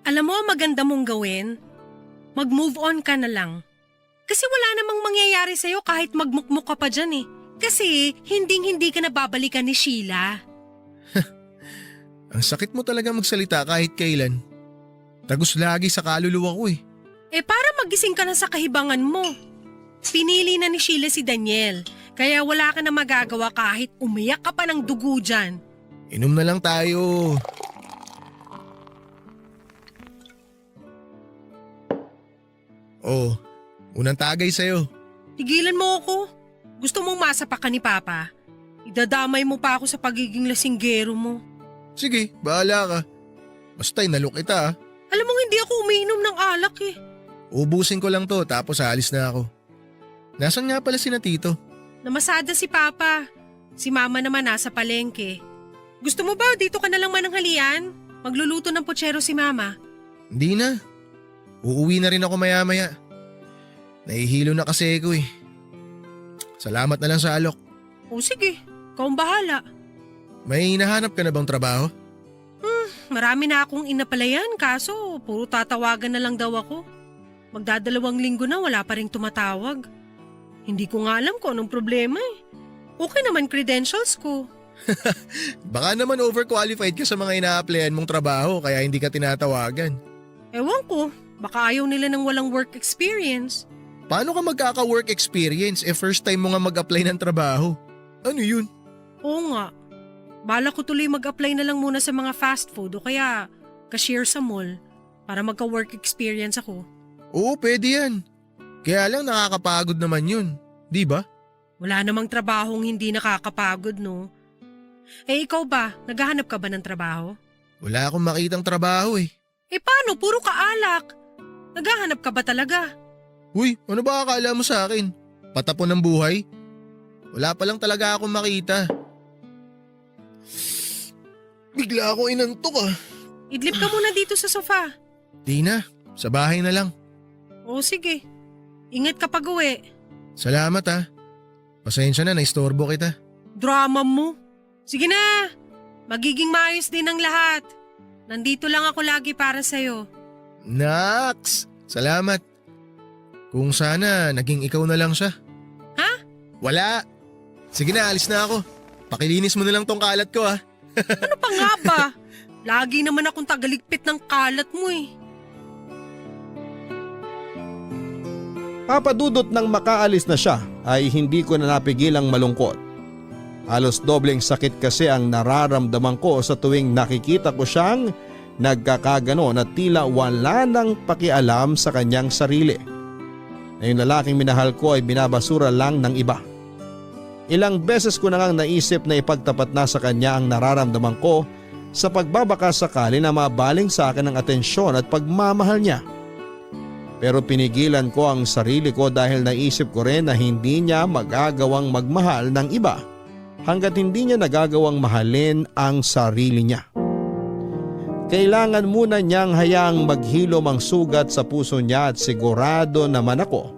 Alam mo, maganda mong gawin. Mag-move on ka na lang. Kasi wala namang mangyayari sa'yo kahit magmukmuk ka pa dyan eh. Kasi hinding-hindi ka na babalikan ni Sheila. Ang sakit mo talaga magsalita kahit kailan. Tagos lagi sa kaluluwa ko eh. Eh para magising ka na sa kahibangan mo. Pinili na ni Sheila si Daniel. Kaya wala ka na magagawa kahit umiyak ka pa ng dugo dyan. Inom na lang tayo. Oh, unang tagay sa'yo. Tigilan mo ako. Gusto mong masapak ka ni Papa. Idadamay mo pa ako sa pagiging lasinggero mo. Sige, bahala ka. Basta inalok kita ah. Alam mo hindi ako umiinom ng alak eh. Ubusin ko lang to tapos aalis na ako. Nasaan nga pala si na Tito? Namasada si Papa. Si Mama naman nasa palengke. Gusto mo ba dito ka na lang mananghalian? Magluluto ng putsero si Mama. Hindi na. Uuwi na rin ako maya-maya. Nahihilo na kasi ako eh. Salamat na lang sa alok. O sige, ikaw ang bahala. May hinahanap ka na bang trabaho? Marami na akong inapalayan kaso puro tatawagan na lang daw ako. Magdadalawang linggo na wala pa rin tumatawag. Hindi ko nga alam kung anong problema eh. Okay naman credentials ko. Baka naman overqualified ka sa mga ina-applyan mong trabaho kaya hindi ka tinatawagan. Ewan ko, baka ayaw nila ng walang work experience. Paano ka magkaka-work experience first time mo nga mag-apply ng trabaho? Ano yun? Oo nga. Bala ko tuloy mag-apply na lang muna sa mga fast food o kaya cashier sa mall para magka-work experience ako. Oo, pwede yan. Kaya lang nakakapagod naman yun, di ba? Wala namang trabahong hindi nakakapagod, no? Eh ikaw ba, naghahanap ka ba ng trabaho? Wala akong makitang trabaho eh. Eh paano, puro kaalak? Naghahanap ka ba talaga? Uy, ano ba akala mo sa akin? Patapon ng buhay? Wala pa lang talaga akong makita. Bigla ako inantok ah. Idlip ka muna dito sa sofa. Di na, sa bahay na lang. O sige, ingat ka pag uwi. Salamat ah. Pasensya na, naistorbo kita. Drama mo. Sige na, magiging maayos din ang lahat. Nandito lang ako lagi para sa'yo. Naks! Salamat. Kung sana, naging ikaw na lang siya. Ha? Wala. Sige na, alis na ako. Pakilinis mo na lang tong kalat ko ah. Ano pa nga ba? Lagi naman akong tagaligpit ng kalat mo eh. Papadudot nang makaalis na siya ay hindi ko na napigilang malungkot. Halos dobleng sakit kasi ang nararamdaman ko sa tuwing nakikita ko siyang nagkakagano na tila wala nang pakialam sa kanyang sarili. Na yung lalaking minahal ko ay binabasura lang ng iba. Ilang beses ko na ngang naisip na ipagtapat na sa kanya ang nararamdaman ko sa pagbabaka sakali na mabaling sa akin ang atensyon at pagmamahal niya. Pero pinigilan ko ang sarili ko dahil naisip ko rin na hindi niya magagawang magmahal ng iba hanggat hindi niya nagagawang mahalin ang sarili niya. Kailangan muna niyang hayaang maghilom ang sugat sa puso niya at sigurado naman ako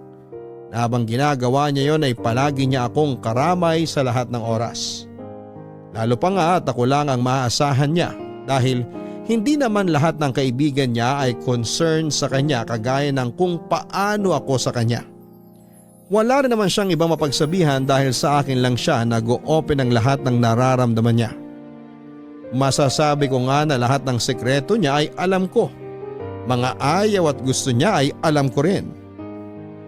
na habang ginagawa niya yon ay palagi niya akong karamay sa lahat ng oras. Lalo pa nga at ako lang ang maaasahan niya dahil hindi naman lahat ng kaibigan niya ay concerned sa kanya kagaya ng kung paano ako sa kanya. Wala rin naman siyang ibang mapagsabihan dahil sa akin lang siya nag-o-open ang lahat ng nararamdaman niya. Masasabi ko nga na lahat ng sekreto niya ay alam ko. Mga ayaw at gusto niya ay alam ko rin.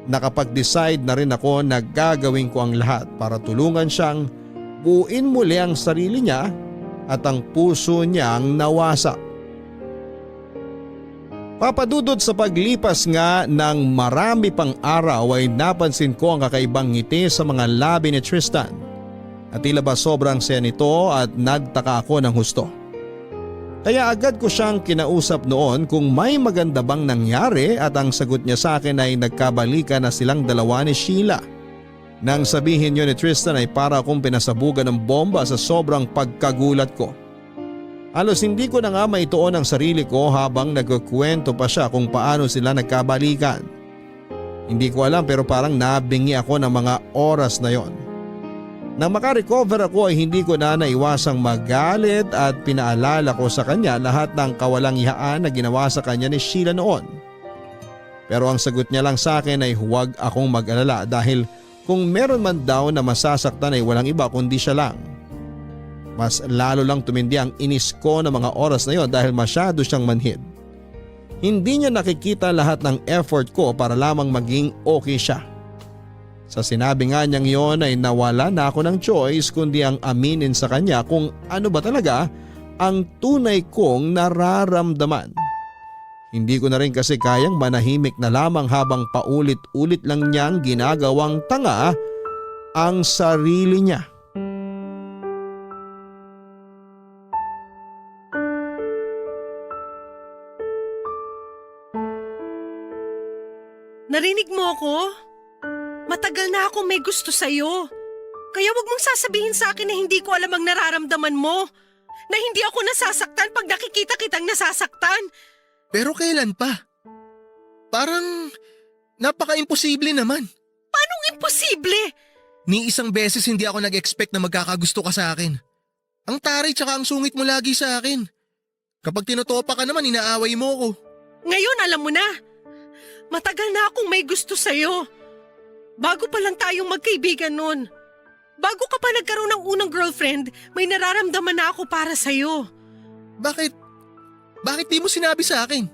Nakapag-decide na rin ako na gagawin ko ang lahat para tulungan siyang buuin muli ang sarili niya at ang puso niyang nawasak. Papadudod sa paglipas nga ng marami pang araw ay napansin ko ang kakaibang ngiti sa mga labi ni Tristan. At tila ba sobrang saya nito at nagtaka ako ng husto. Kaya agad ko siyang kinausap noon kung may maganda bang nangyari at ang sagot niya sa akin ay nagkabalikan na silang dalawa ni Sheila. Nang sabihin yun ni Tristan ay para akong pinasabugan ng bomba sa sobrang pagkagulat ko. Halos hindi ko na nga maituon ang sarili ko habang nagkukwento pa siya kung paano sila nagkabalikan. Hindi ko alam pero parang nabingi ako ng mga oras na yon. Nang makarecover ako ay hindi ko na naiwasang magalit at pinaalala ko sa kanya lahat ng kawalang ihaan na ginawa sa kanya ni Sheila noon. Pero ang sagot niya lang sa akin ay huwag akong mag-alala dahil kung meron man daw na masasaktan ay walang iba kundi siya lang. Mas lalo lang tumindi ang inis ko ng mga oras na yon dahil masyado siyang manhid. Hindi niya nakikita lahat ng effort ko para lamang maging okay siya. Sa sinabi nga niyang yon ay nawala na ako ng choice kundi ang aminin sa kanya kung ano ba talaga ang tunay kong nararamdaman. Hindi ko na rin kasi kayang manahimik na lamang habang paulit-ulit lang niyang ginagawang tanga ang sarili niya. Narinig mo ako? Matagal na akong may gusto sa'yo. Kaya wag mong sasabihin sa akin na hindi ko alam ang nararamdaman mo. Na hindi ako nasasaktan pag nakikita kitang nasasaktan. Pero kailan pa? Parang napaka-imposible naman. Paanong imposible? Ni isang beses hindi ako nag-expect na magkakagusto ka sa akin. Ang taray tsaka ang sungit mo lagi sa akin. Kapag tinutopa ka naman inaaway mo ko. Ngayon alam mo na. Matagal na akong may gusto sa'yo. Bago pa lang tayong magkaibigan nun. Bago ka pa nagkaroon ng unang girlfriend, may nararamdaman na ako para sa'yo. Bakit? Bakit di mo sinabi sa akin?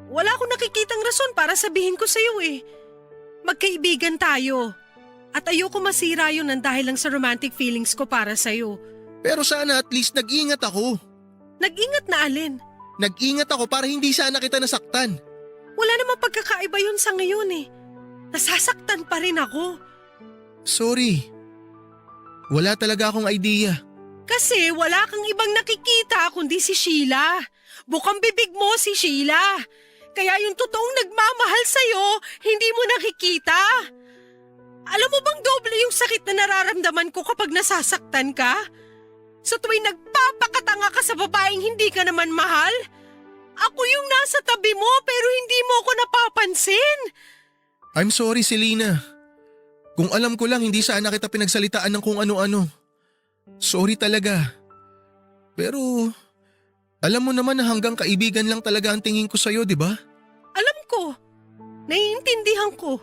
Wala akong nakikitang rason para sabihin ko sa'yo eh. Magkaibigan tayo. At ayoko masira yun ng dahil lang sa romantic feelings ko para sa'yo. Pero sana at least nag-ingat ako. Nag-ingat na alin? Nag-ingat ako para hindi sana kita nasaktan. Wala namang pagkakaiba yun sa ngayon eh. Nasasaktan pa rin ako. Sorry. Wala talaga akong idea. Kasi wala kang ibang nakikita kundi si Sheila. Bukang bibig mo si Sheila. Kaya yung totoong nagmamahal sa'yo, hindi mo nakikita. Alam mo bang doble yung sakit na nararamdaman ko kapag nasasaktan ka? Sa tuwing nagpapakatanga ka sa babaeng hindi ka naman mahal? Ako yung nasa tabi mo pero hindi mo ako napapansin. I'm sorry, Selena. Kung alam ko lang hindi sana kita pinagsalitaan ng kung ano-ano. Sorry talaga. Pero alam mo naman na hanggang kaibigan lang talaga ang tingin ko sa'yo, di ba? Alam ko. Naiintindihan ko.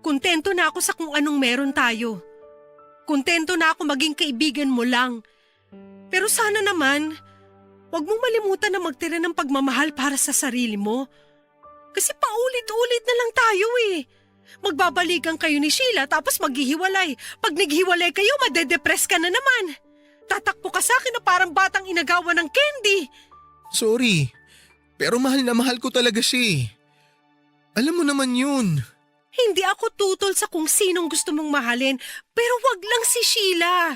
Kontento na ako sa kung anong meron tayo. Kontento na ako maging kaibigan mo lang. Pero sana naman, huwag mong malimutan na magtira ng pagmamahal para sa sarili mo. Kasi paulit-ulit na lang tayo eh. Magbabalikan kayo ni Sheila tapos maghihiwalay. Pag naghiwalay kayo, madedepress ka na naman. Tatakbo ka sa akin na parang batang inagawa ng candy. Sorry, pero mahal na mahal ko talaga siya eh. Alam mo naman yun. Hindi ako tutol sa kung sinong gusto mong mahalin, pero wag lang si Sheila.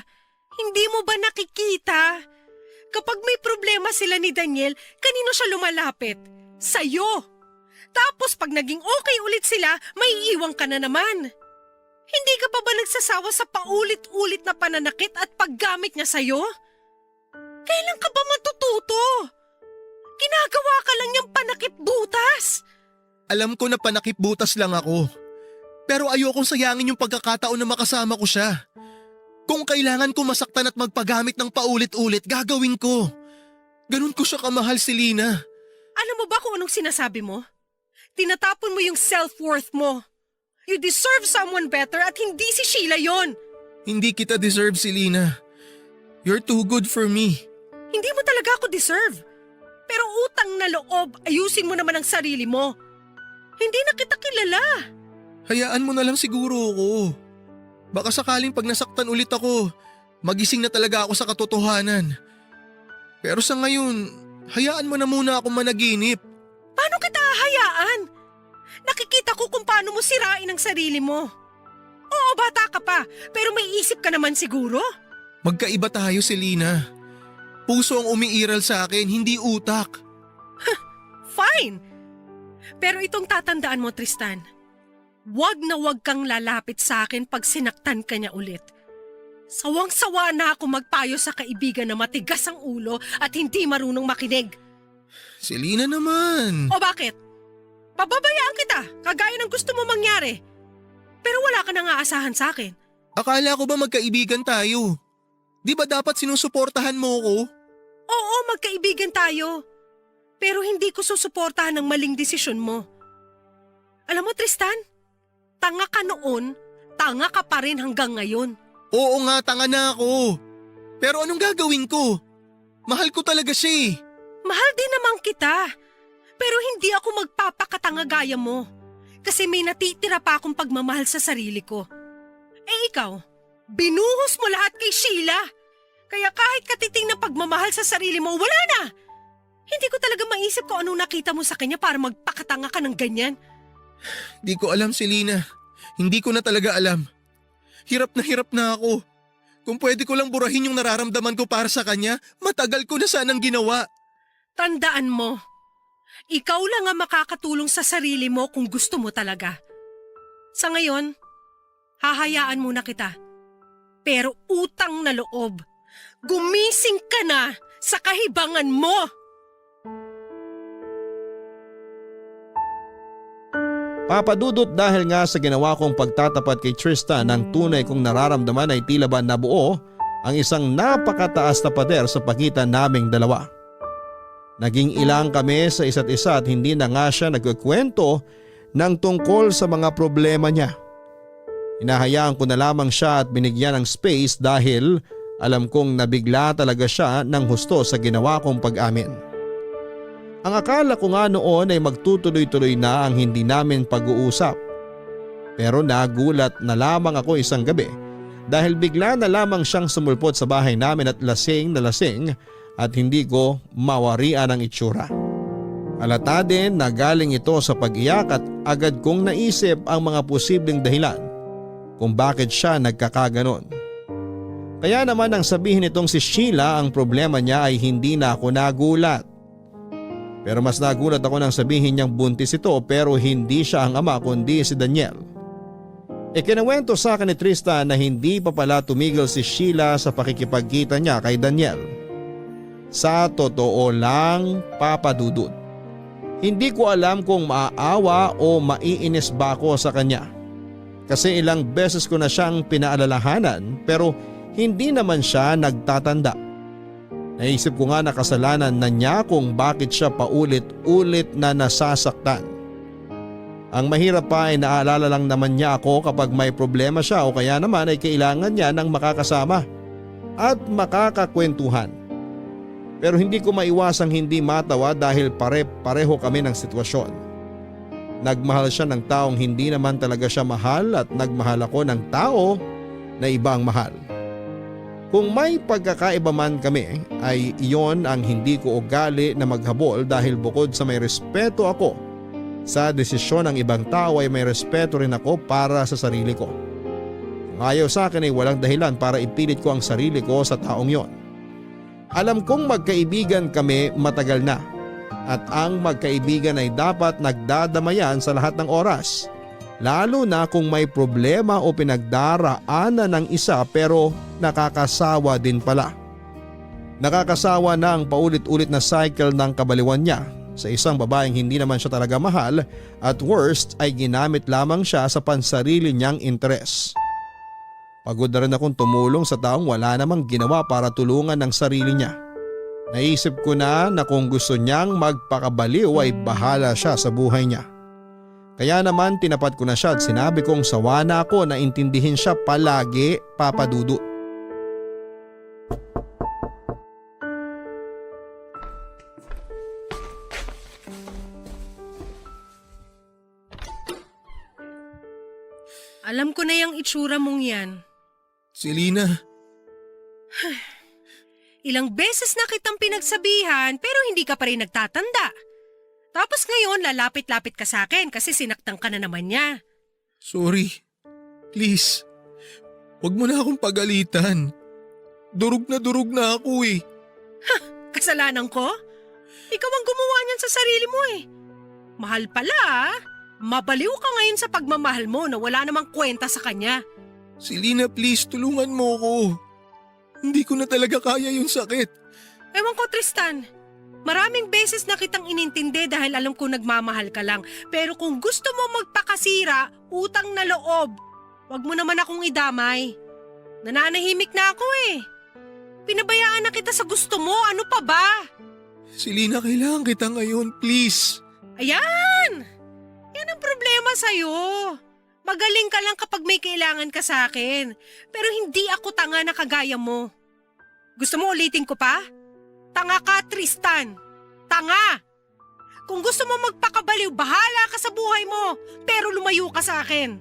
Hindi mo ba nakikita? Kapag may problema sila ni Daniel, kanino siya lumalapit? Sa'yo. Tapos pag naging okay ulit sila, may iiwang ka na naman. Hindi ka pa ba nagsasawa sa paulit-ulit na pananakit at paggamit niya sa'yo? Kailan ka ba matututo? Ginagawa ka lang niyang panakip butas. Alam ko na panakip butas lang ako. Pero ayokong sayangin yung pagkakataon na makasama ko siya. Kung kailangan ko masaktan at magpagamit ng paulit-ulit, gagawin ko. Ganun ko siya kamahal, Selena. Alam mo ba kung anong sinasabi mo? Tinatapon mo yung self-worth mo. You deserve someone better at hindi si Sheila yon. Hindi kita deserve, Selena. You're too good for me. Hindi mo talaga ako deserve. Pero utang na loob, ayusin mo naman ang sarili mo. Hindi na kita kilala. Hayaan mo na lang siguro ako. Baka sakaling pag nasaktan ulit ako, magising na talaga ako sa katotohanan. Pero sa ngayon, hayaan mo na muna ako managinip. Paano kita hahayaan? Nakikita ko kung paano mo sirain ang sarili mo. Oo, bata ka pa, pero may isip ka naman siguro. Magkaiba tayo, Selena. Puso ang umiiral sa akin, hindi utak. Fine. Pero itong tatandaan mo, Tristan. Wag na wag kang lalapit sa akin pag sinaktan ka niya ulit. Sawang-sawa na ako magpayo sa kaibigan na matigas ang ulo at hindi marunong makinig. Selena naman. O bakit? Pababayaan kita, kagaya ng gusto mo mangyari. Pero wala ka nang aasahan sa akin. Akala ko ba magkaibigan tayo? Di ba dapat sinusuportahan mo ko? Oo, magkaibigan tayo. Pero hindi ko susuportahan ang maling desisyon mo. Alam mo, Tristan, tanga ka noon, tanga ka pa rin hanggang ngayon. Oo nga, tanga na ako. Pero anong gagawin ko? Mahal ko talaga siya eh. Mahal din naman kita. Pero hindi ako magpapakatanga gaya mo. Kasi may natitira pa akong pagmamahal sa sarili ko. Eh ikaw, binuhos mo lahat kay Sheila. Kaya kahit katiting na pagmamahal sa sarili mo, wala na. Hindi ko talaga maisip kung anong nakita mo sa kanya para magpakatanga ka ng ganyan. Di ko alam, Selena. Hindi ko na talaga alam. Hirap na ako. Kung pwede ko lang burahin yung nararamdaman ko para sa kanya, matagal ko na sanang ginawa. Tandaan mo, ikaw lang ang makakatulong sa sarili mo kung gusto mo talaga. Sa ngayon, hahayaan muna kita. Pero utang na loob, gumising ka na sa kahibangan mo! Papadudot dahil nga sa ginawa kong pagtatapat kay Tristan, ang tunay kong nararamdaman ay tila ba nabuo ang isang napakataas na pader sa pagitan naming dalawa. Naging ilang kami sa isa't isa at hindi na nga siya nagkukwento ng tungkol sa mga problema niya. Hinahayaan ko na lamang siya at binigyan ng space dahil alam kong nabigla talaga siya ng husto sa ginawa kong pag-amin. Ang akala ko nga noon ay magtutuloy-tuloy na ang hindi namin pag-uusap. Pero nagulat na lamang ako isang gabi dahil bigla na lamang siyang sumulpot sa bahay namin at lasing na lasing at hindi ko mawarian ang itsura. Halata din na galing ito sa pag-iyak at agad kong naisip ang mga posibleng dahilan kung bakit siya nagkakaganon. Kaya naman ang sabihin nitong si Sheila ang problema niya ay hindi na ako nagulat. Pero mas nagulat ako nang sabihin niyang buntis ito pero hindi siya ang ama kundi si Daniel. Ikinuwento sa akin ni Tristan na hindi pa pala tumigil si Sheila sa pakikipagkita niya kay Daniel. Sa totoo lang, papadudod. Hindi ko alam kung maaawa o maiinis ba ako sa kanya. Kasi ilang beses ko na siyang pinaalalahanan pero hindi naman siya nagtatanda. Naisip ko nga na kasalanan na niya kung bakit siya paulit-ulit na nasasaktan. Ang mahirap pa ay naalala lang naman niya ako kapag may problema siya o kaya naman ay kailangan niya ng makakasama at makakakwentuhan. Pero hindi ko maiwasang hindi matawa dahil pare-pareho kami ng sitwasyon. Nagmahal siya ng taong hindi naman talaga siya mahal at nagmahal ako ng tao na ibang mahal. Kung may pagkakaiba man kami ay iyon ang hindi ko ugali na maghabol dahil bukod sa may respeto ako sa desisyon ng ibang tao ay may respeto rin ako para sa sarili ko. Kung ayaw sa akin ay walang dahilan para ipilit ko ang sarili ko sa taong yon. Alam kong magkaibigan kami matagal na at ang magkaibigan ay dapat nagdadamayan sa lahat ng oras. Lalo na kung may problema o pinagdaraanan ng isa pero nakakasawa din pala. Nakakasawa na ang paulit-ulit na cycle ng kabaliwan niya sa isang babaeng hindi naman siya talaga mahal at worst ay ginamit lamang siya sa pansarili niyang interes. Pagod na rin akong tumulong sa taong wala namang ginawa para tulungan ng sarili niya. Naisip ko na kung gusto niyang magpakabaliw ay bahala siya sa buhay niya. Kaya naman tinapat ko na siya at sinabi kong sawa na ako na intindihin siya palagi, Papa Dudut. Alam ko na yung itsura mong yan. Selena, Ilang beses na kitang pinagsabihan pero hindi ka pa rin nagtatanda. Tapos ngayon lalapit-lapit ka sa akin kasi sinaktan ka na naman niya. sorry. Please, wag mo na akong pagalitan. Durog na ako eh. Kasalanan ko? Ikaw ang gumawa niyan sa sarili mo eh. Mahal pala ah. Mabaliw ka ngayon sa pagmamahal mo na wala namang kwenta sa kanya. Selena, please, tulungan mo ko. Hindi ko na talaga kaya yung sakit. Ewan ko Tristan, maraming beses na kitang inintindi dahil alam ko nagmamahal ka lang. Pero kung gusto mo magpakasira, utang na loob. Wag mo naman akong idamay. Nananahimik na ako eh. Pinabayaan na kita sa gusto mo, ano pa ba? Selena, kailangan kita ngayon, please. Ayan! Yan ang problema sa'yo. Magaling ka lang kapag may kailangan ka sa akin. Pero hindi ako tanga na kagaya mo. Gusto mo ulitin ko pa? Tanga ka, Tristan. Tanga! Kung gusto mo magpakabaliw, bahala ka sa buhay mo. Pero lumayo ka sa akin.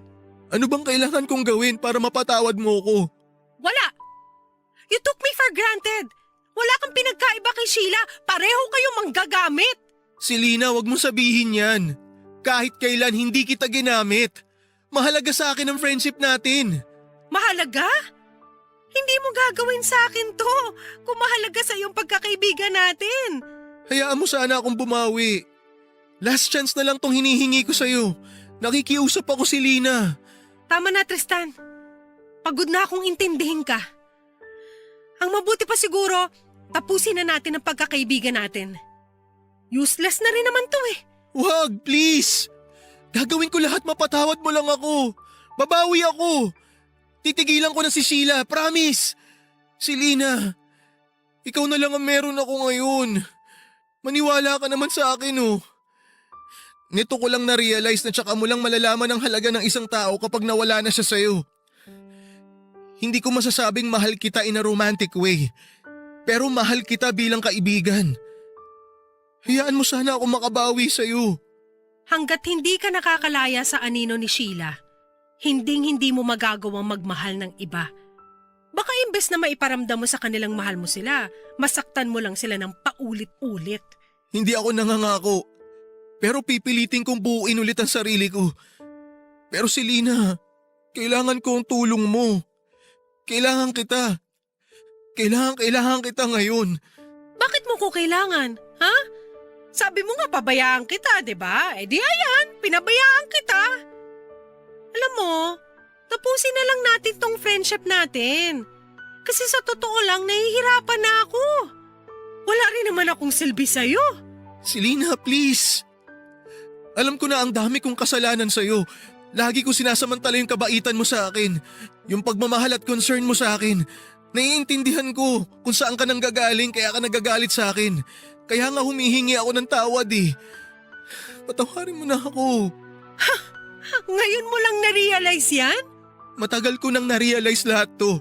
Ano bang kailangan kong gawin para mapatawad mo ko? Wala! You took me for granted. Wala kang pinagkaiba kay Sheila. Pareho kayo manggagamit. Selena, wag mo sabihin yan. Kahit kailan hindi kita ginamit. Mahalaga sa akin ang friendship natin. Mahalaga? Hindi mo gagawin sa akin to kung mahalaga sa iyong pagkakaibigan natin. Hayaan mo sana akong bumawi. Last chance na lang tong hinihingi ko sa'yo. Nakikiusap ako, Selena. Tama na, Tristan. Pagod na akong intindihin ka. Ang mabuti pa siguro, tapusin na natin ang pagkakaibigan natin. Useless na rin naman to eh. Wag, please. Gagawin ko lahat, mapatawad mo lang ako. Babawi ako. Titigilan ko na si Sheila, promise. Selena, ikaw na lang ang meron ako ngayon. Maniwala ka naman sa akin oh. Nito ko lang na-realize na tsaka mo lang malalaman ang halaga ng isang tao kapag nawala na siya sa'yo. Hindi ko masasabing mahal kita in a romantic way. Pero mahal kita bilang kaibigan. Hayaan mo sana ako makabawi sa'yo. Hanggat hindi ka nakakalaya sa anino ni Sheila, hinding-hindi mo magagawang magmahal ng iba. Baka imbes na maiparamdam mo sa kanilang mahal mo sila, masaktan mo lang sila ng paulit-ulit. Hindi ako nangangako. Pero pipilitin kong buuin ulit ang sarili ko. Pero Selena, kailangan ko ang tulong mo. Kailangan kita. Kailangan kita ngayon. Bakit mo ko kailangan, ha? Sabi mo nga pabayaan kita, di ba? Eh di ayan, pinabayaan kita. Alam mo, tapusin na lang natin tong friendship natin. Kasi sa totoo lang, nahihirapan na ako. Wala rin naman akong silbi sa'yo. Selena, please. Alam ko na ang dami kong kasalanan sa'yo. Lagi ko sinasamantala yung kabaitan mo sa akin. Yung pagmamahal at concern mo sa akin. Naiintindihan ko kung saan ka nanggagaling kaya ka nagagalit sa akin. Kaya nga humihingi ako ng tawad eh. Patawarin mo na ako. Ngayon mo lang na-realize yan? Matagal ko nang na-realize lahat to.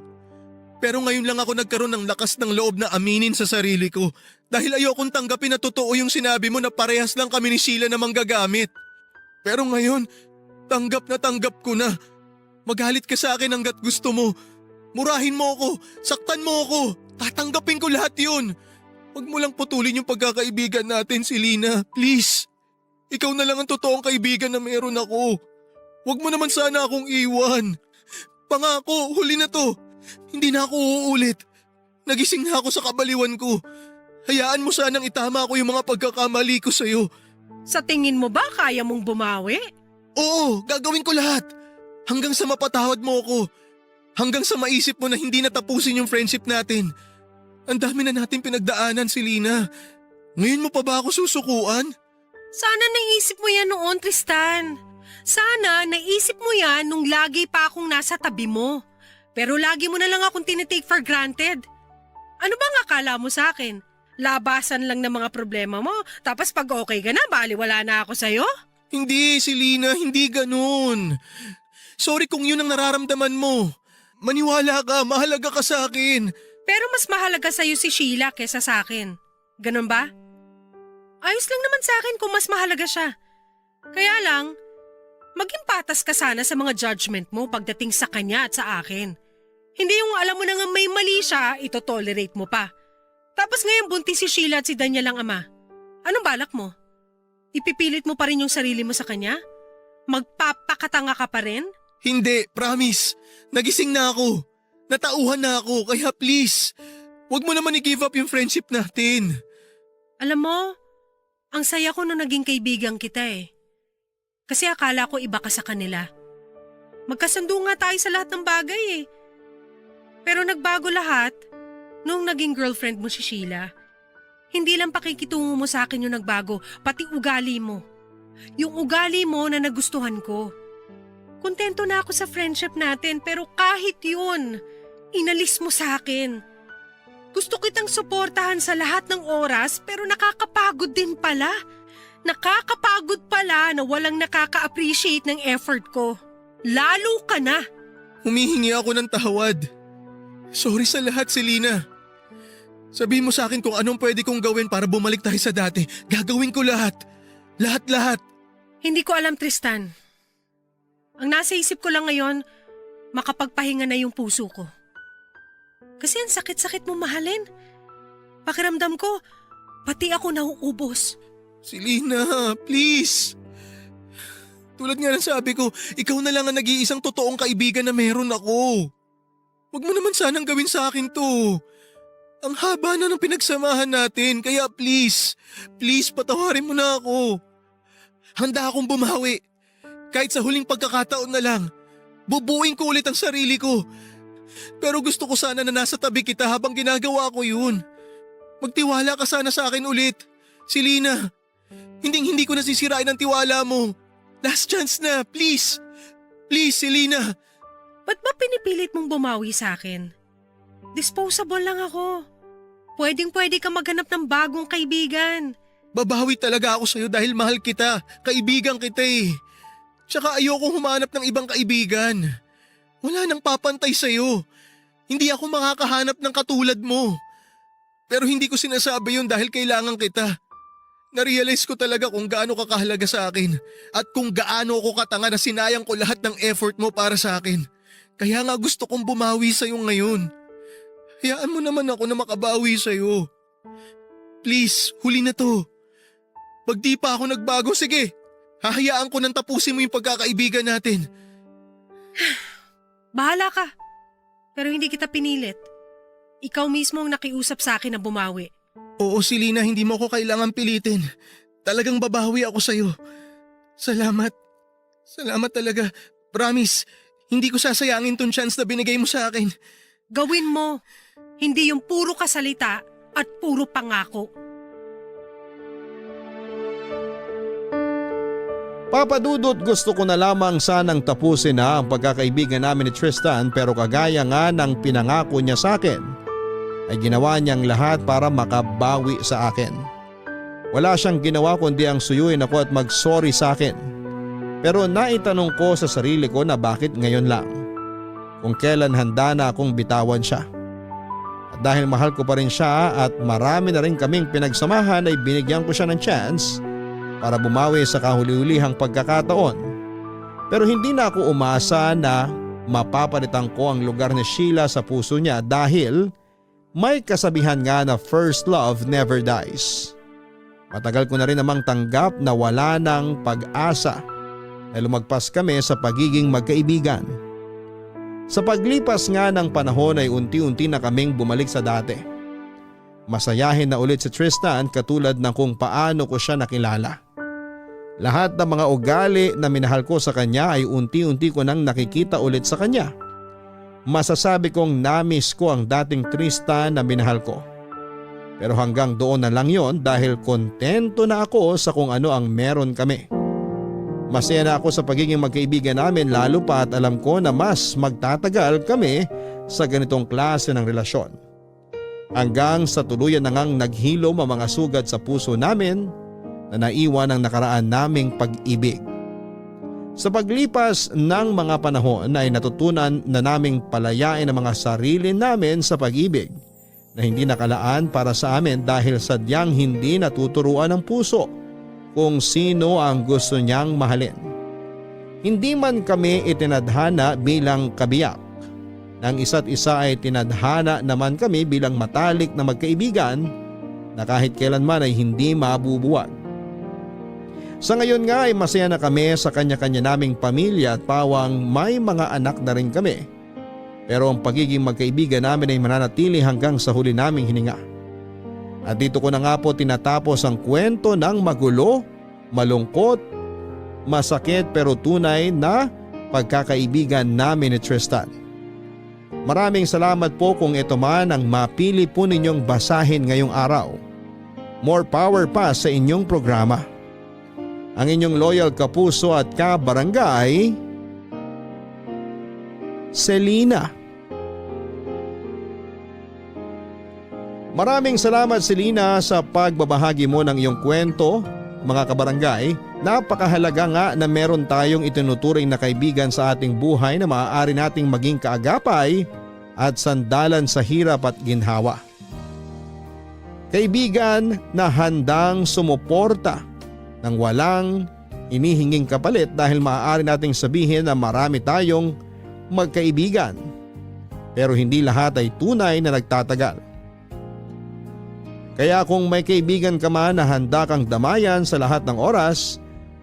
Pero ngayon lang ako nagkaroon ng lakas ng loob na aminin sa sarili ko. Dahil ayokong tanggapin na totoo yung sinabi mo na parehas lang kami ni Sheila na manggagamit. Pero ngayon, tanggap ko na. Magalit ka sa akin hanggat gusto mo. Murahin mo ako, saktan mo ako. Tatanggapin ko lahat yun. Huwag mo lang putulin yung pagkakaibigan natin, Selena. Please. Ikaw na lang ang totoong kaibigan na meron ako. Huwag mo naman sana akong iwan. Pangako, huli na to. Hindi na ako uulit. Nagising na ako sa kabaliwan ko. Hayaan mo sanang itama ko yung mga pagkakamali ko sa'yo. Sa tingin mo ba kaya mong bumawi? Oo, gagawin ko lahat. Hanggang sa mapatawad mo ako. Hanggang sa maisip mo na hindi natapusin yung friendship natin. Ang dami na natin pinagdaanan, Selena. Ngayon mo pa ba ako susukuan? Sana naisip mo yan noon, Tristan. Sana naisip mo yan nung lagi pa akong nasa tabi mo. Pero lagi mo na lang akong tinitake for granted. Ano bang akala mo sa akin? Labasan lang ng mga problema mo, tapos pag okay ka na, baliwala na ako sa'yo? Hindi, Selena, hindi ganun. Sorry kung yun ang nararamdaman mo. Maniwala ka, mahalaga ka sa akin. Pero mas mahalaga sa'yo si Sheila kesa sa akin. Ganun ba? Ayos lang naman sa akin kung mas mahalaga siya. Kaya lang, maging patas ka sana sa mga judgment mo pagdating sa kanya at sa akin. Hindi yung alam mo na nga may mali siya, ito-tolerate mo pa. Tapos ngayon buntis si Sheila at si Daniel ang ama. Anong balak mo? Ipipilit mo pa rin yung sarili mo sa kanya? Magpapakatanga ka pa rin? Hindi, promise. Nagising na ako. Natauhan na ako, kaya please. Huwag mo naman i-give up yung friendship natin. Alam mo, ang saya ko nung naging kaibigan kita eh. Kasi akala ko iba ka sa kanila. Magkasundo nga tayo sa lahat ng bagay eh. Pero nagbago lahat nung naging girlfriend mo si Sheila. Hindi lang pakikitungo mo sa akin yung nagbago, pati ugali mo. Yung ugali mo na nagustuhan ko. Kontento na ako sa friendship natin pero kahit yun, inalis mo sa akin. Gusto kitang suportahan sa lahat ng oras pero nakakapagod din pala. Nakakapagod pala na walang nakaka-appreciate ng effort ko. Lalo ka na. Humihingi ako ng tawad. Sorry sa lahat, Selena. Sabihin mo sa akin kung anong pwede kong gawin para bumalik tayo sa dati. Gagawin ko lahat. Lahat-lahat. Hindi ko alam, Tristan. Ang nasa isip ko lang ngayon, makapagpahinga na yung puso ko. Kasi ang sakit-sakit mo mahalin. Pakiramdam ko, pati ako nauubos. Selena, please. Tulad nga ng sabi ko, ikaw na lang ang nag-iisang totoong kaibigan na meron ako. Huwag mo naman sanang gawin sa akin to. Ang haba na ng pinagsamahan natin, kaya please patawarin mo na ako. Handa akong bumawi. Kahit sa huling pagkakataon na lang, bubuin ko ulit ang sarili ko. Pero gusto ko sana na nasa tabi kita habang ginagawa ko yun. Magtiwala ka sana sa akin ulit. Selena, hindi ko nasisirain ang tiwala mo. Last chance na, please. Please, Selena. Ba't ba pinipilit mong bumawi sa akin? Disposable lang ako. Pwedeng-pwede ka maghanap ng bagong kaibigan. Babawi talaga ako sa'yo dahil mahal kita. Kaibigan kita eh. Tsaka ayokong humanap ng ibang kaibigan. Wala nang papantay sa'yo. Hindi ako makakahanap ng katulad mo. Pero hindi ko sinasabi yun dahil kailangan kita. Narealize ko talaga kung gaano ka kahalaga sa akin at kung gaano ako katanga na sinayang ko lahat ng effort mo para sa akin. Kaya nga gusto kong bumawi sa'yo ngayon. Hayaan mo naman ako na makabawi sa'yo. Please, huli na to. Pag di pa ako nagbago, sige. Hahayaan ko nang tapusin mo yung pagkakaibigan natin. Bahala ka. Pero hindi kita pinilit. Ikaw mismo ang nakiusap sa akin na bumawi. Oo, Selena, hindi mo ko kailangan pilitin. Talagang babawi ako sa'yo. Salamat. Salamat talaga. Promise, hindi ko sasayangin tong chance na binigay mo sa akin. Gawin mo. Hindi yung puro kasalita at puro pangako. Papadudot, gusto ko na lamang sanang tapusin na ang pagkakaibigan namin ni Tristan pero kagaya nga ng pinangako niya sa akin ay ginawa niyang lahat para makabawi sa akin. Wala siyang ginawa kundi ang suyuin ako at mag-sorry sa akin. Pero naitanong ko sa sarili ko na bakit ngayon lang. Kung kailan handa na akong bitawan siya. At dahil mahal ko pa rin siya at marami na rin kaming pinagsamahan ay binigyan ko siya ng chance para bumawi sa kahuli-hulihang pagkakataon. Pero hindi na ako umasa na mapapalitan ko ang lugar ni Sheila sa puso niya dahil may kasabihan nga na first love never dies. Matagal ko na rin namang tanggap na wala nang pag-asa na lumagpas kami sa pagiging magkaibigan. Sa paglipas nga ng panahon ay unti-unti na kaming bumalik sa dati. Masayahin na ulit si Tristan katulad ng kung paano ko siya nakilala. Lahat ng mga ugali na minahal ko sa kanya ay unti-unti ko nang nakikita ulit sa kanya. Masasabi kong namiss ko ang dating Tristan na minahal ko. Pero hanggang doon na lang yon dahil kontento na ako sa kung ano ang meron kami. Masaya na ako sa pagiging magkaibigan namin lalo pa at alam ko na mas magtatagal kami sa ganitong klase ng relasyon. Hanggang sa tuluyan na ngang naghilom ang mga sugat sa puso namin na naiwan ng nakaraan naming pag-ibig. Sa paglipas ng mga panahon ay natutunan na naming palayain ang mga sarili namin sa pag-ibig na hindi nakalaan para sa amin dahil sadyang hindi natuturuan ng puso kung sino ang gusto niyang mahalin. Hindi man kami itinadhana bilang kabiyak. Nang isa't isa ay tinadhana naman kami bilang matalik na magkaibigan na kahit kailanman ay hindi mabubuwag. Sa ngayon nga ay masaya na kami sa kanya-kanya naming pamilya at pawang may mga anak na rin kami. Pero ang pagiging magkaibigan namin ay mananatili hanggang sa huli naming hininga. At dito ko na nga po tinatapos ang kwento ng magulo, malungkot, masakit pero tunay na pagkakaibigan namin ni Tristan. Maraming salamat po kung ito man ang mapili po ninyong basahin ngayong araw. More power pa sa inyong programa. Ang inyong loyal kapuso at kabarangay, Selena. Maraming salamat Selena sa pagbabahagi mo ng iyong kwento, mga kabarangay. Napakahalaga nga na meron tayong itinuturing na kaibigan sa ating buhay na maaari nating maging kaagapay at sandalan sa hirap at ginhawa. Kaibigan na handang sumuporta nang walang inihinging kapalit dahil maaari nating sabihin na marami tayong magkaibigan. Pero hindi lahat ay tunay na nagtatagal. Kaya kung may kaibigan ka man na handa kang damayan sa lahat ng oras,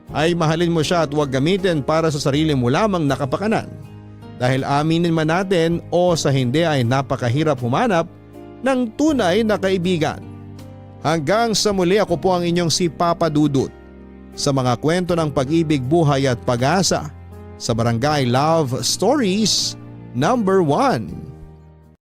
ay mahalin mo siya at huwag gamitin para sa sarili mo lamang na kapakanan. Dahil aminin man natin o sa hindi ay napakahirap humanap ng tunay na kaibigan. Hanggang sa muli, ako po ang inyong si Papa Dudut sa mga kwento ng pag-ibig, buhay at pag-asa sa Barangay Love Stories #1.